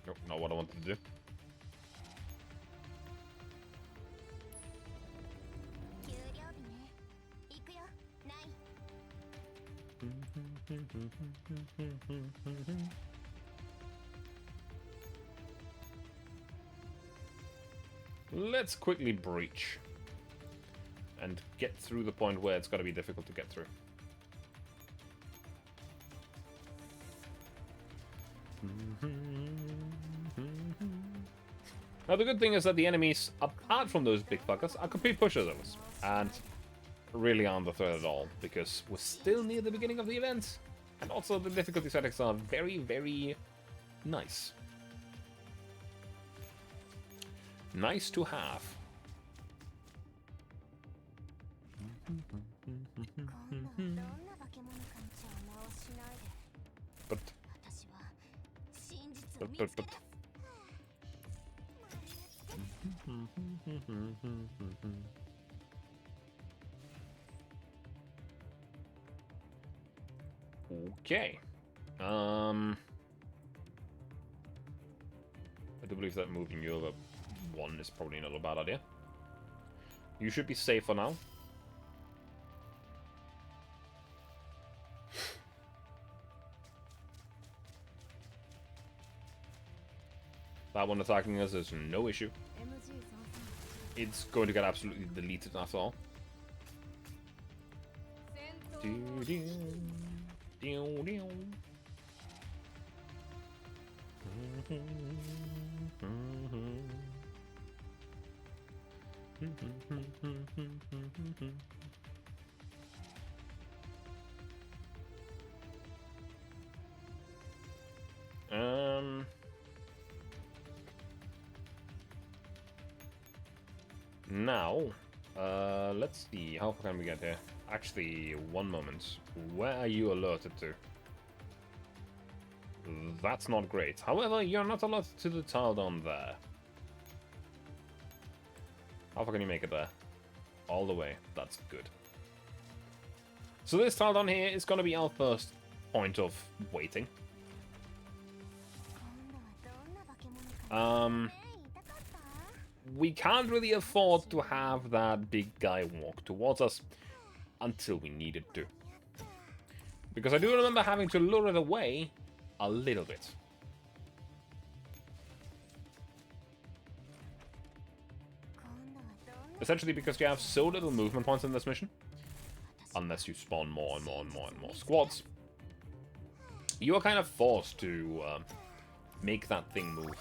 Speaker 1: Nope, not what I wanted to do. Let's quickly breach and get through the point where it's got to be difficult to get through. Now the good thing is that the enemies, apart from those big fuckers, are complete pushovers and really aren't a threat at all, because we're still near the beginning of the event, and also the difficulty settings are very, very nice. Nice to have. But. Okay. I do believe that moving you over one is probably not a bad idea. You should be safe for now. That one attacking us is no issue. It's going to get absolutely deleted after all. Now, let's see, how far can we get here? Actually, one moment. Where are you alerted to? That's not great. However, you're not alerted to the tile down there. How far can you make it there? All the way. That's good. So this tile down here is going to be our first point of waiting. We can't really afford to have that big guy walk towards us until we need it to. Because I do remember having to lure it away a little bit. Essentially because you have so little movement points in this mission, unless you spawn more and more and more and more squads, you are kind of forced to make that thing move.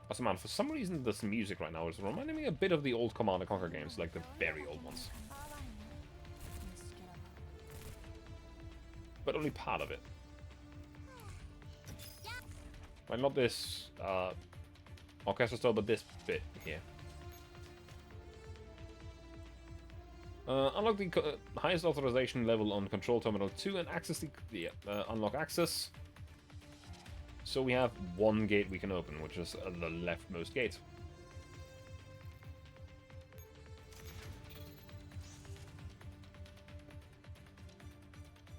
Speaker 1: Also, man, for some reason this music right now is reminding me a bit of the old Command & Conquer games, like the very old ones. But only part of it. Like, not this orchestra style, but this bit here. Unlock the highest authorization level on Control Terminal 2 and access the unlock access. So we have one gate we can open, which is the leftmost gate.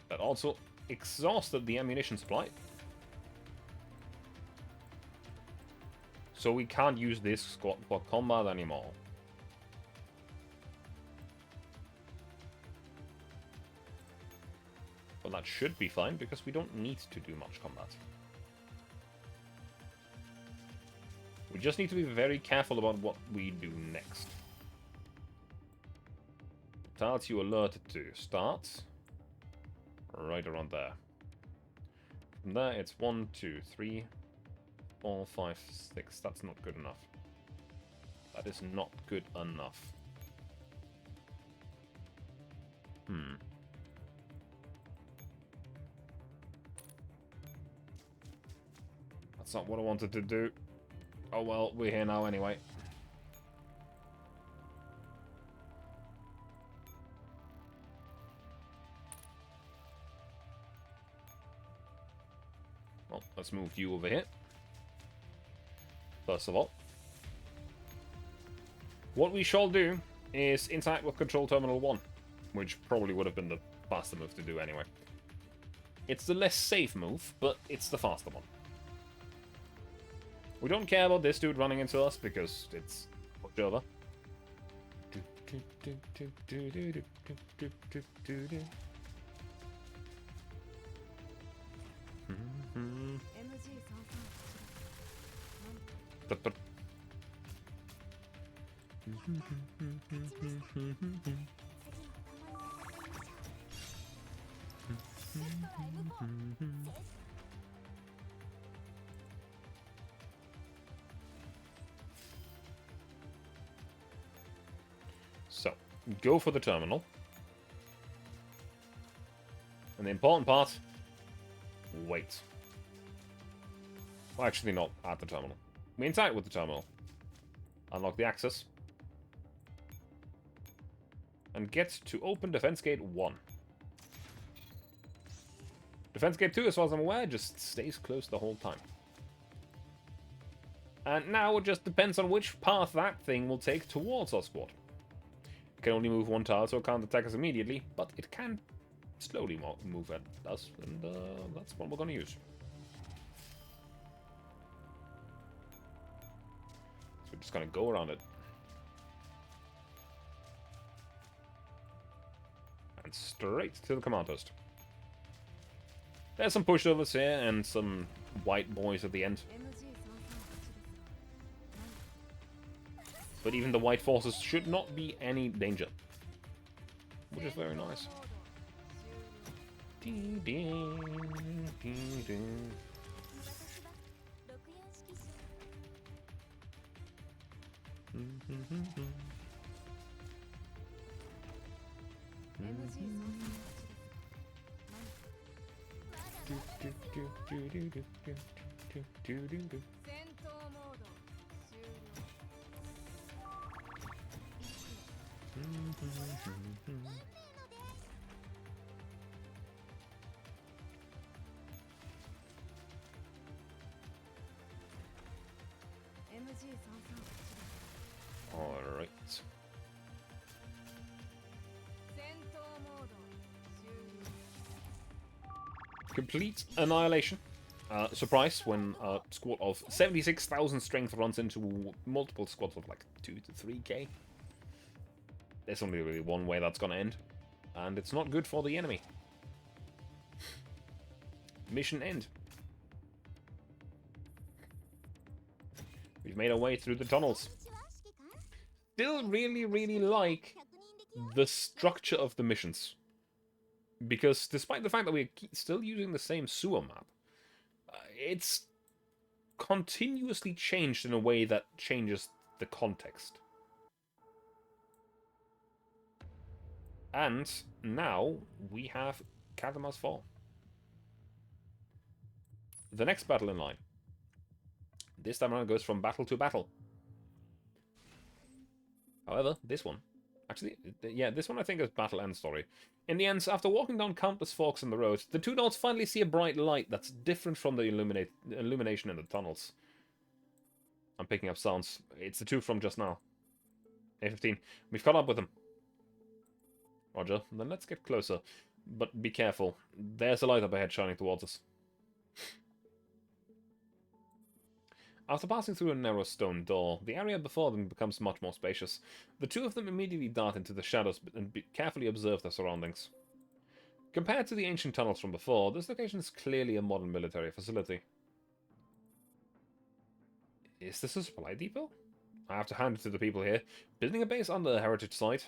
Speaker 1: That also exhausted the ammunition supply. So we can't use this squad for combat anymore. Well, that should be fine, because we don't need to do much combat. We just need to be very careful about what we do next. Tiles you alerted to. Start right around there. From there, it's 1, 2, 3, 4, 5, 6. That's not good enough. That is not good enough. That's not what I wanted to do. Oh well, we're here now anyway. Well, let's move you over here. First of all. What we shall do is interact with Control Terminal 1, which probably would have been the faster move to do anyway. It's the less safe move, but it's the faster one. We don't care about this dude running into us because it's pushed over. So, go for the terminal. And the important part, wait. Well, actually not at the terminal. We interact with the terminal. Unlock the access. And get to open Defense Gate 1. Defense Gate 2, as far as I'm aware, just stays closed the whole time. And now it just depends on which path that thing will take towards our squad. It can only move one tile, so it can't attack us immediately, but it can slowly move at us, and that's what we're going to use. So we're just going to go around it. And straight to the command post. There's some pushovers here, and some white boys at the end. But even the white forces should not be any danger. Which is very nice. Alright. Complete annihilation. Surprise when a squad of 76,000 strength runs into multiple squads of like 2 to 3k. There's only really one way that's gonna end. And it's not good for the enemy. Mission end. We've made our way through the tunnels. Still really like the structure of the missions. Because despite the fact that we're still using the same sewer map, it's continuously changed in a way that changes the context. And now we have Katamas 4. The next battle in line. This time around goes from battle to battle. However, this one... Actually, yeah, this one I think is battle and story. In the end, after walking down countless forks in the road, the two nodes finally see a bright light that's different from the illumination in the tunnels. I'm picking up sounds. It's the two from just now. A15. We've caught up with them. Roger. Then let's get closer. But be careful. There's a light up ahead shining towards us. After passing through a narrow stone door, the area before them becomes much more spacious. The two of them immediately dart into the shadows and carefully observe their surroundings. Compared to the ancient tunnels from before, this location is clearly a modern military facility. Is this a supply depot? I have to hand it to the people here. Building a base under a heritage site.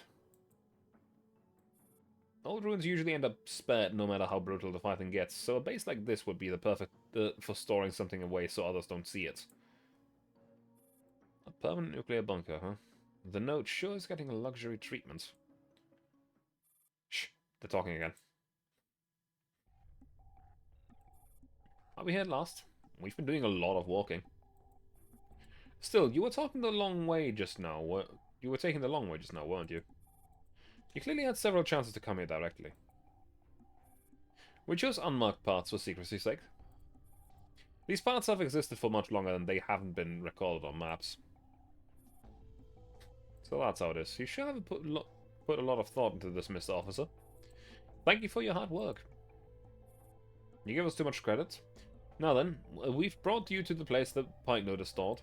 Speaker 1: Old ruins usually end up spared no matter how brutal the fighting gets, so a base like this would be the perfect for storing something away so others don't see it. A permanent nuclear bunker, huh? The node sure is getting a luxury treatment. Shh, they're talking again. Are we here at last? We've been doing a lot of walking. Still, you were taking the long way just now, weren't you? You clearly had several chances to come here directly. We chose unmarked paths for secrecy's sake. These paths have existed for much longer than they haven't been recorded on maps. So that's how it is. You should have put a lot of thought into this, Mr. Officer. Thank you for your hard work. You give us too much credit. Now then, we've brought you to the place the Pike Note is stored.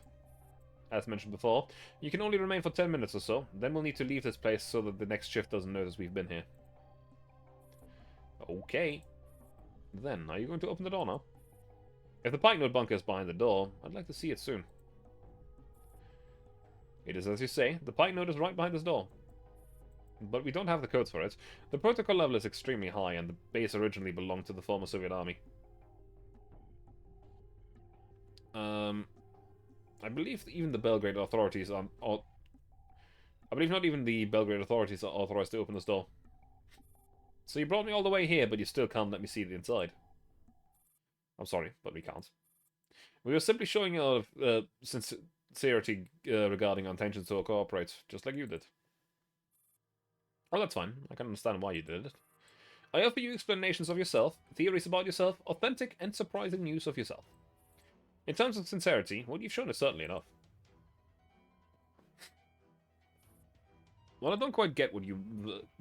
Speaker 1: As mentioned before, you can only remain for 10 minutes or so, then we'll need to leave this place so that the next shift doesn't notice we've been here. Okay. Then, are you going to open the door now? If the Pike Note bunker is behind the door, I'd like to see it soon. It is as you say, the Pike Note is right behind this door. But we don't have the codes for it. The protocol level is extremely high, and the base originally belonged to the former Soviet army. I believe even the Belgrade authorities are... I believe not even the Belgrade authorities are authorized to open this door. So you brought me all the way here, but you still can't let me see the inside. I'm sorry, but we can't. We were simply showing you a lot of sincerity regarding our intentions to cooperate, just like you did. Oh, that's fine. I can understand why you did it. I offer you explanations of yourself, theories about yourself, authentic and surprising news of yourself. In terms of sincerity, what you've shown is certainly enough. Well, I don't quite get what your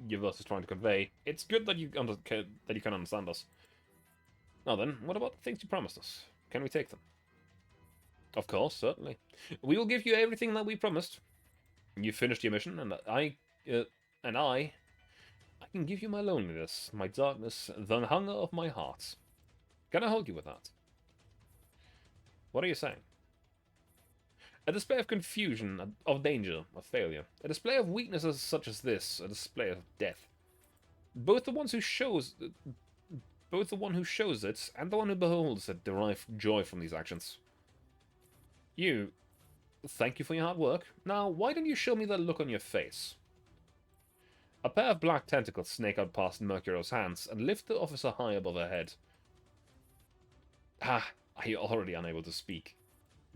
Speaker 1: verse is trying to convey. It's good that you can understand us. Now then, what about the things you promised us? Can we take them? Of course, certainly. We will give you everything that we promised. You finished your mission, and I can give you my loneliness, my darkness, the hunger of my heart. Can I hold you with that? What are you saying? A display of confusion, of danger, of failure. A display of weaknesses such as this, a display of death. Both the one who shows it and the one who beholds it derive joy from these actions. Thank you for your hard work. Now, why don't you show me that look on your face? A pair of black tentacles snake out past Mercurio's hands and lift the officer high above her head. Ah, are you already unable to speak?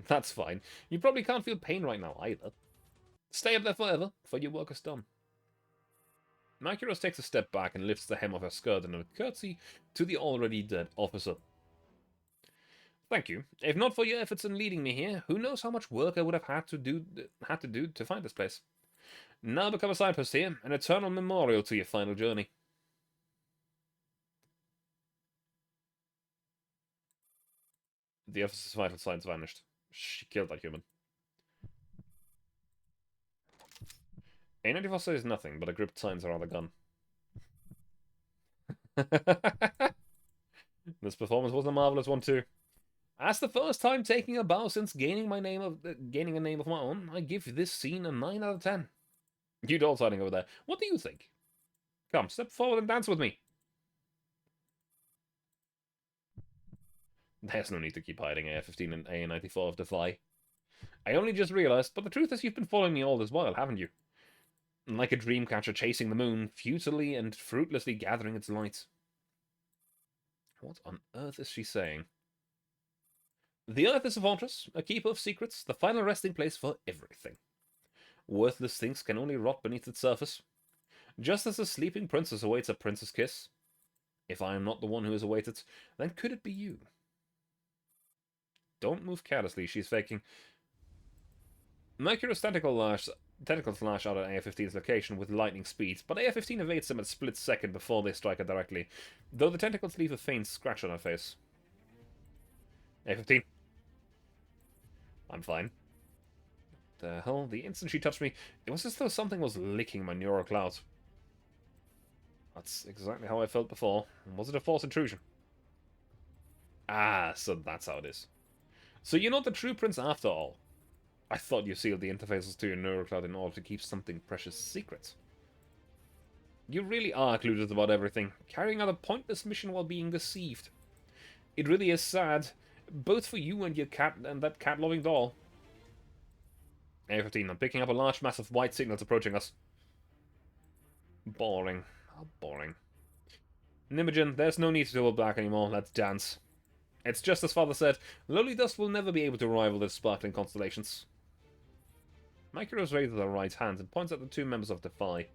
Speaker 1: That's fine. You probably can't feel pain right now either. Stay up there forever, for your work is done. Mercurius takes a step back and lifts the hem of her skirt in a curtsy to the already dead officer. Thank you. If not for your efforts in leading me here, who knows how much work I would have had to do to find this place. Now become a signpost here, an eternal memorial to your final journey. The officer's vital signs vanished. She killed that human. A94 says nothing, but a gripped signs around the gun. This performance was a marvelous one too. As the first time taking a bow since gaining a name of my own, I give this scene a 9 out of 10. You doll signing over there. What do you think? Come, step forward and dance with me. There's no need to keep hiding AR-15 and A94 of Defy. I only just realized, but the truth is you've been following me all this while, haven't you? Like a dream catcher chasing the moon, futilely and fruitlessly gathering its light. What on earth is she saying? The Earth is a fortress, a keeper of secrets, the final resting place for everything. Worthless things can only rot beneath its surface. Just as a sleeping princess awaits a prince's kiss. If I am not the one who is awaited, then could it be you? Don't move carelessly, she's faking. Mercurius tentacles lash out at AR-15's location with lightning speed, but AR-15 evades them at a split second before they strike her directly, though the tentacles leave a faint scratch on her face. AR-15. I'm fine. The hell? The instant she touched me, it was as though something was licking my neural clouds. That's exactly how I felt before. Was it a false intrusion? Ah, so that's how it is. So you're not the true prince after all. I thought you sealed the interfaces to your neural cloud in order to keep something precious secret. You really are clueless about everything, carrying out a pointless mission while being deceived. It really is sad, both for you and your cat and that cat-loving doll. A-15, I'm picking up a large mass of white signals approaching us. Boring. How boring. Nimogen, there's no need to hold back anymore, let's dance. It's just as father said, lowly dust will never be able to rival the sparkling constellations. Mercurius raises her right hand and points at the two members of Defy.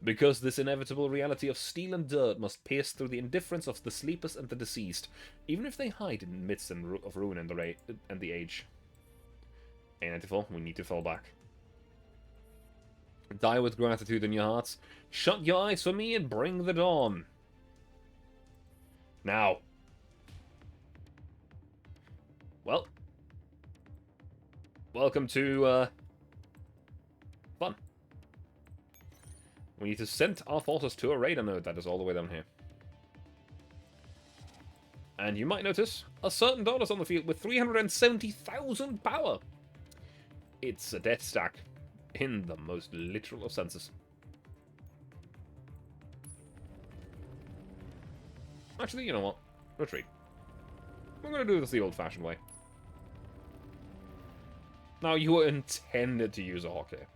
Speaker 1: Because this inevitable reality of steel and dirt must pierce through the indifference of the sleepers and the deceased, even if they hide in the midst of ruin and the age. A94, we need to fall back. Die with gratitude in your hearts. Shut your eyes for me and bring the dawn. Now. Well. Welcome to, fun. We need to send our forces to a radar node that is all the way down here. And you might notice a certain dollar's on the field with 370,000 power. It's a death stack, in the most literal of senses. Actually, you know what? Retreat. We're going to do this the old-fashioned way. Now, you were intended to use a hawk here.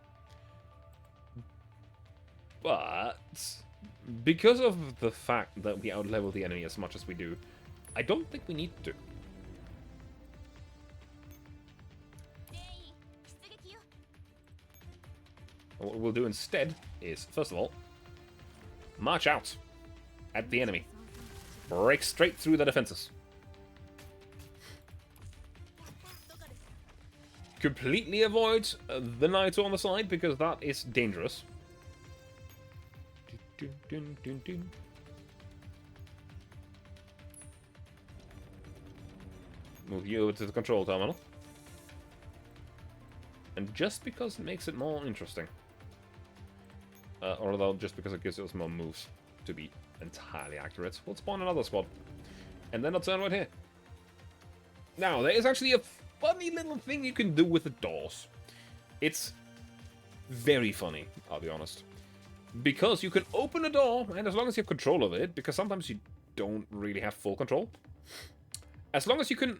Speaker 1: But because of the fact that we outlevel the enemy as much as we do, I don't think we need to. What we'll do instead is, first of all, march out at the enemy. Break straight through the defenses. Completely avoid the Naito on the side, because that is dangerous. Move you over to the control terminal. And just because it makes it more interesting, or just because it gives us more moves to be entirely accurate, we'll spawn another squad. And then I'll turn right here. Now, there is actually a funny little thing you can do with the doors. It's very funny, I'll be honest. Because you can open a door, and as long as you have control of it, because sometimes you don't really have full control, as long as you can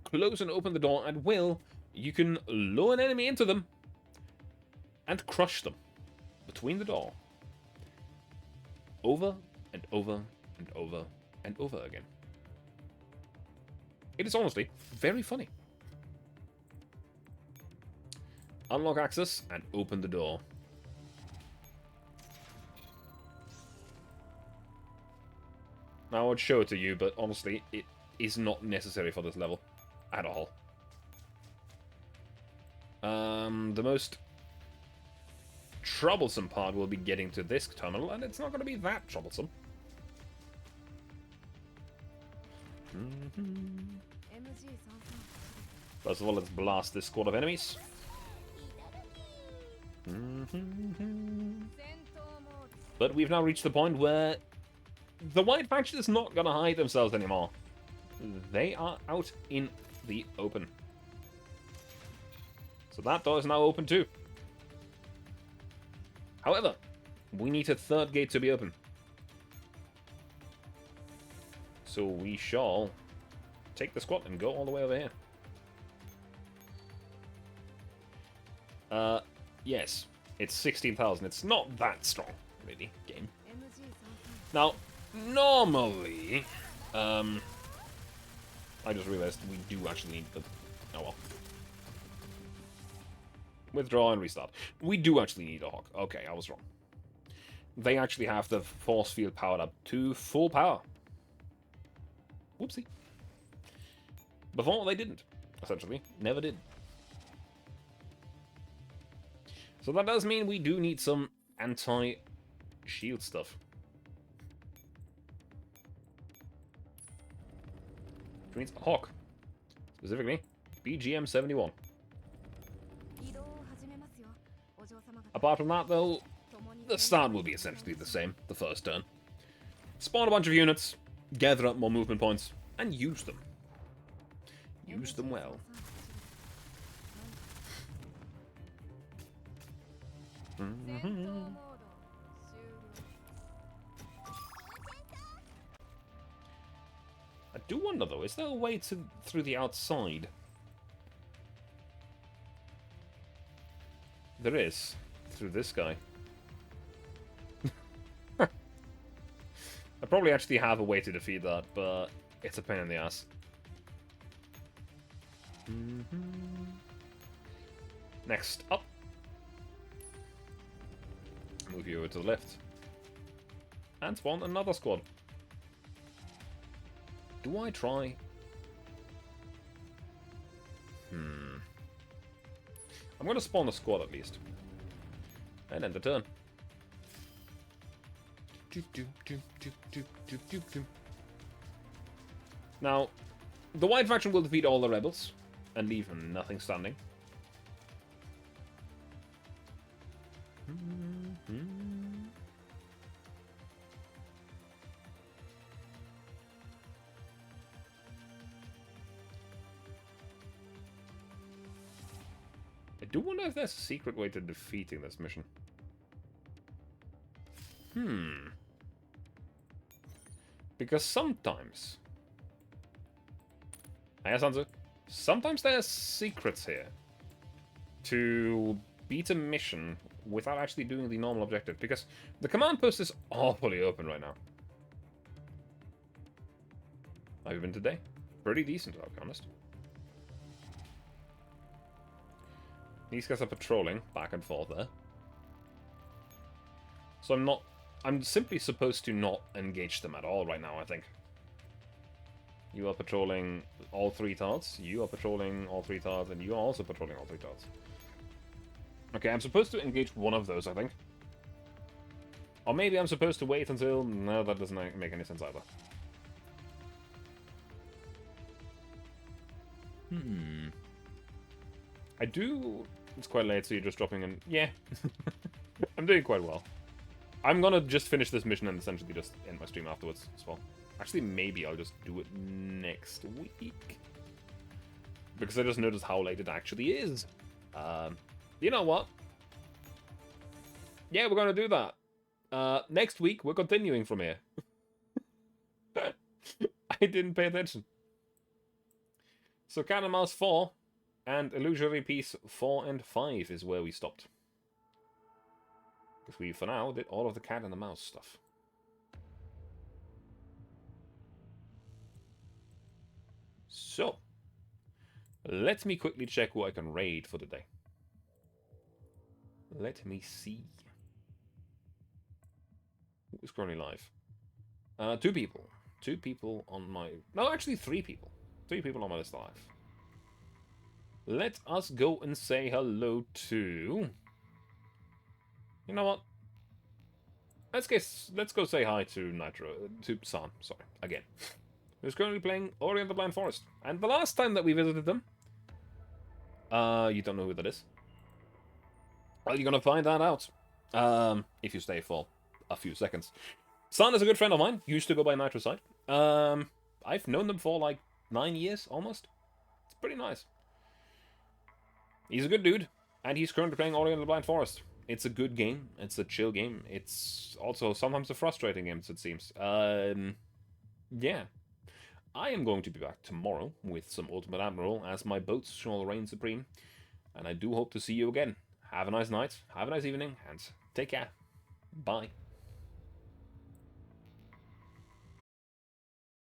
Speaker 1: close and open the door at will, you can lure an enemy into them and crush them between the door. Over and over and over and over again. It is honestly very funny. Unlock access and open the door. Now I would show it to you, but honestly, it is not necessary for this level at all. The most troublesome part will be getting to this terminal, and it's not going to be that troublesome. First of all, let's blast this squad of enemies. But we've now reached the point where the White Faction is not going to hide themselves anymore. They are out in the open. So that door is now open too. However, we need a third gate to be open. So we shall take the squad and go all the way over here. Yes, it's 16,000. It's not that strong, really, game. Now, normally, I just realized we do actually need the... Oh well. Withdraw and restart. We do actually need a hawk. Okay, I was wrong. They actually have the force field powered up to full power. Whoopsie. Before, they didn't, essentially. Never did. So that does mean we do need some anti-shield stuff. Which means a hawk. Specifically, BGM-71. Apart from that, though, the start will be essentially the same, the first turn. Spawn a bunch of units, gather up more movement points, and use them. Use them well. I do wonder, though, is there a way to through the outside? There is. Through this guy. I probably actually have a way to defeat that, but it's a pain in the ass. Next up. Move you over to the left. And spawn another squad. Do I try? I'm going to spawn a squad at least. And end the turn. Now, the white faction will defeat all the rebels and leave nothing standing. I do wonder if there's a secret way to defeating this mission. Because sometimes... Hiya, Sanzu. Sometimes there's secrets here to beat a mission without actually doing the normal objective. Because the command post is awfully open right now. How have you been today? Pretty decent, I'll be honest. These guys are patrolling back and forth there. So I'm simply supposed to not engage them at all right now, I think. You are patrolling all 3 tarts, you are patrolling all 3 tarts, and you are also patrolling all 3 tarts. Okay, I'm supposed to engage one of those, I think. Or maybe I'm supposed to wait until... No, that doesn't make any sense either. I do... It's quite late, so you're just dropping in... Yeah. I'm doing quite well. I'm gonna just finish this mission and essentially just end my stream afterwards as well. Actually, maybe I'll just do it next week. Because I just noticed how late it actually is. You know what? Yeah, we're gonna do that. Next week, we're continuing from here. I didn't pay attention. So Cat and Mouse 4 and Illusory Piece 4 and 5 is where we stopped. Because we, for now, did all of the Cat and the Mouse stuff. So, let me quickly check who I can raid for today. Let me see. Who is currently live? 2 people. 2 people on my... No, actually 3 people. 3 people on my list live. Let us go and say hello to... You know what? Let's go say hi to San, sorry, again. Who's currently playing Ori and the Blind Forest. And the last time that we visited them... you don't know who that is? Well, you're gonna find that out. If you stay for a few seconds. San is a good friend of mine. Used to go by Nitroside. I've known them for like 9 years, almost. It's pretty nice. He's a good dude. And he's currently playing Ori and the Blind Forest. It's a good game. It's a chill game. It's also sometimes a frustrating game, as it seems. Yeah. I am going to be back tomorrow with some Ultimate Admiral as my boats shall reign supreme. And I do hope to see you again. Have a nice night, have a nice evening, and take care. Bye.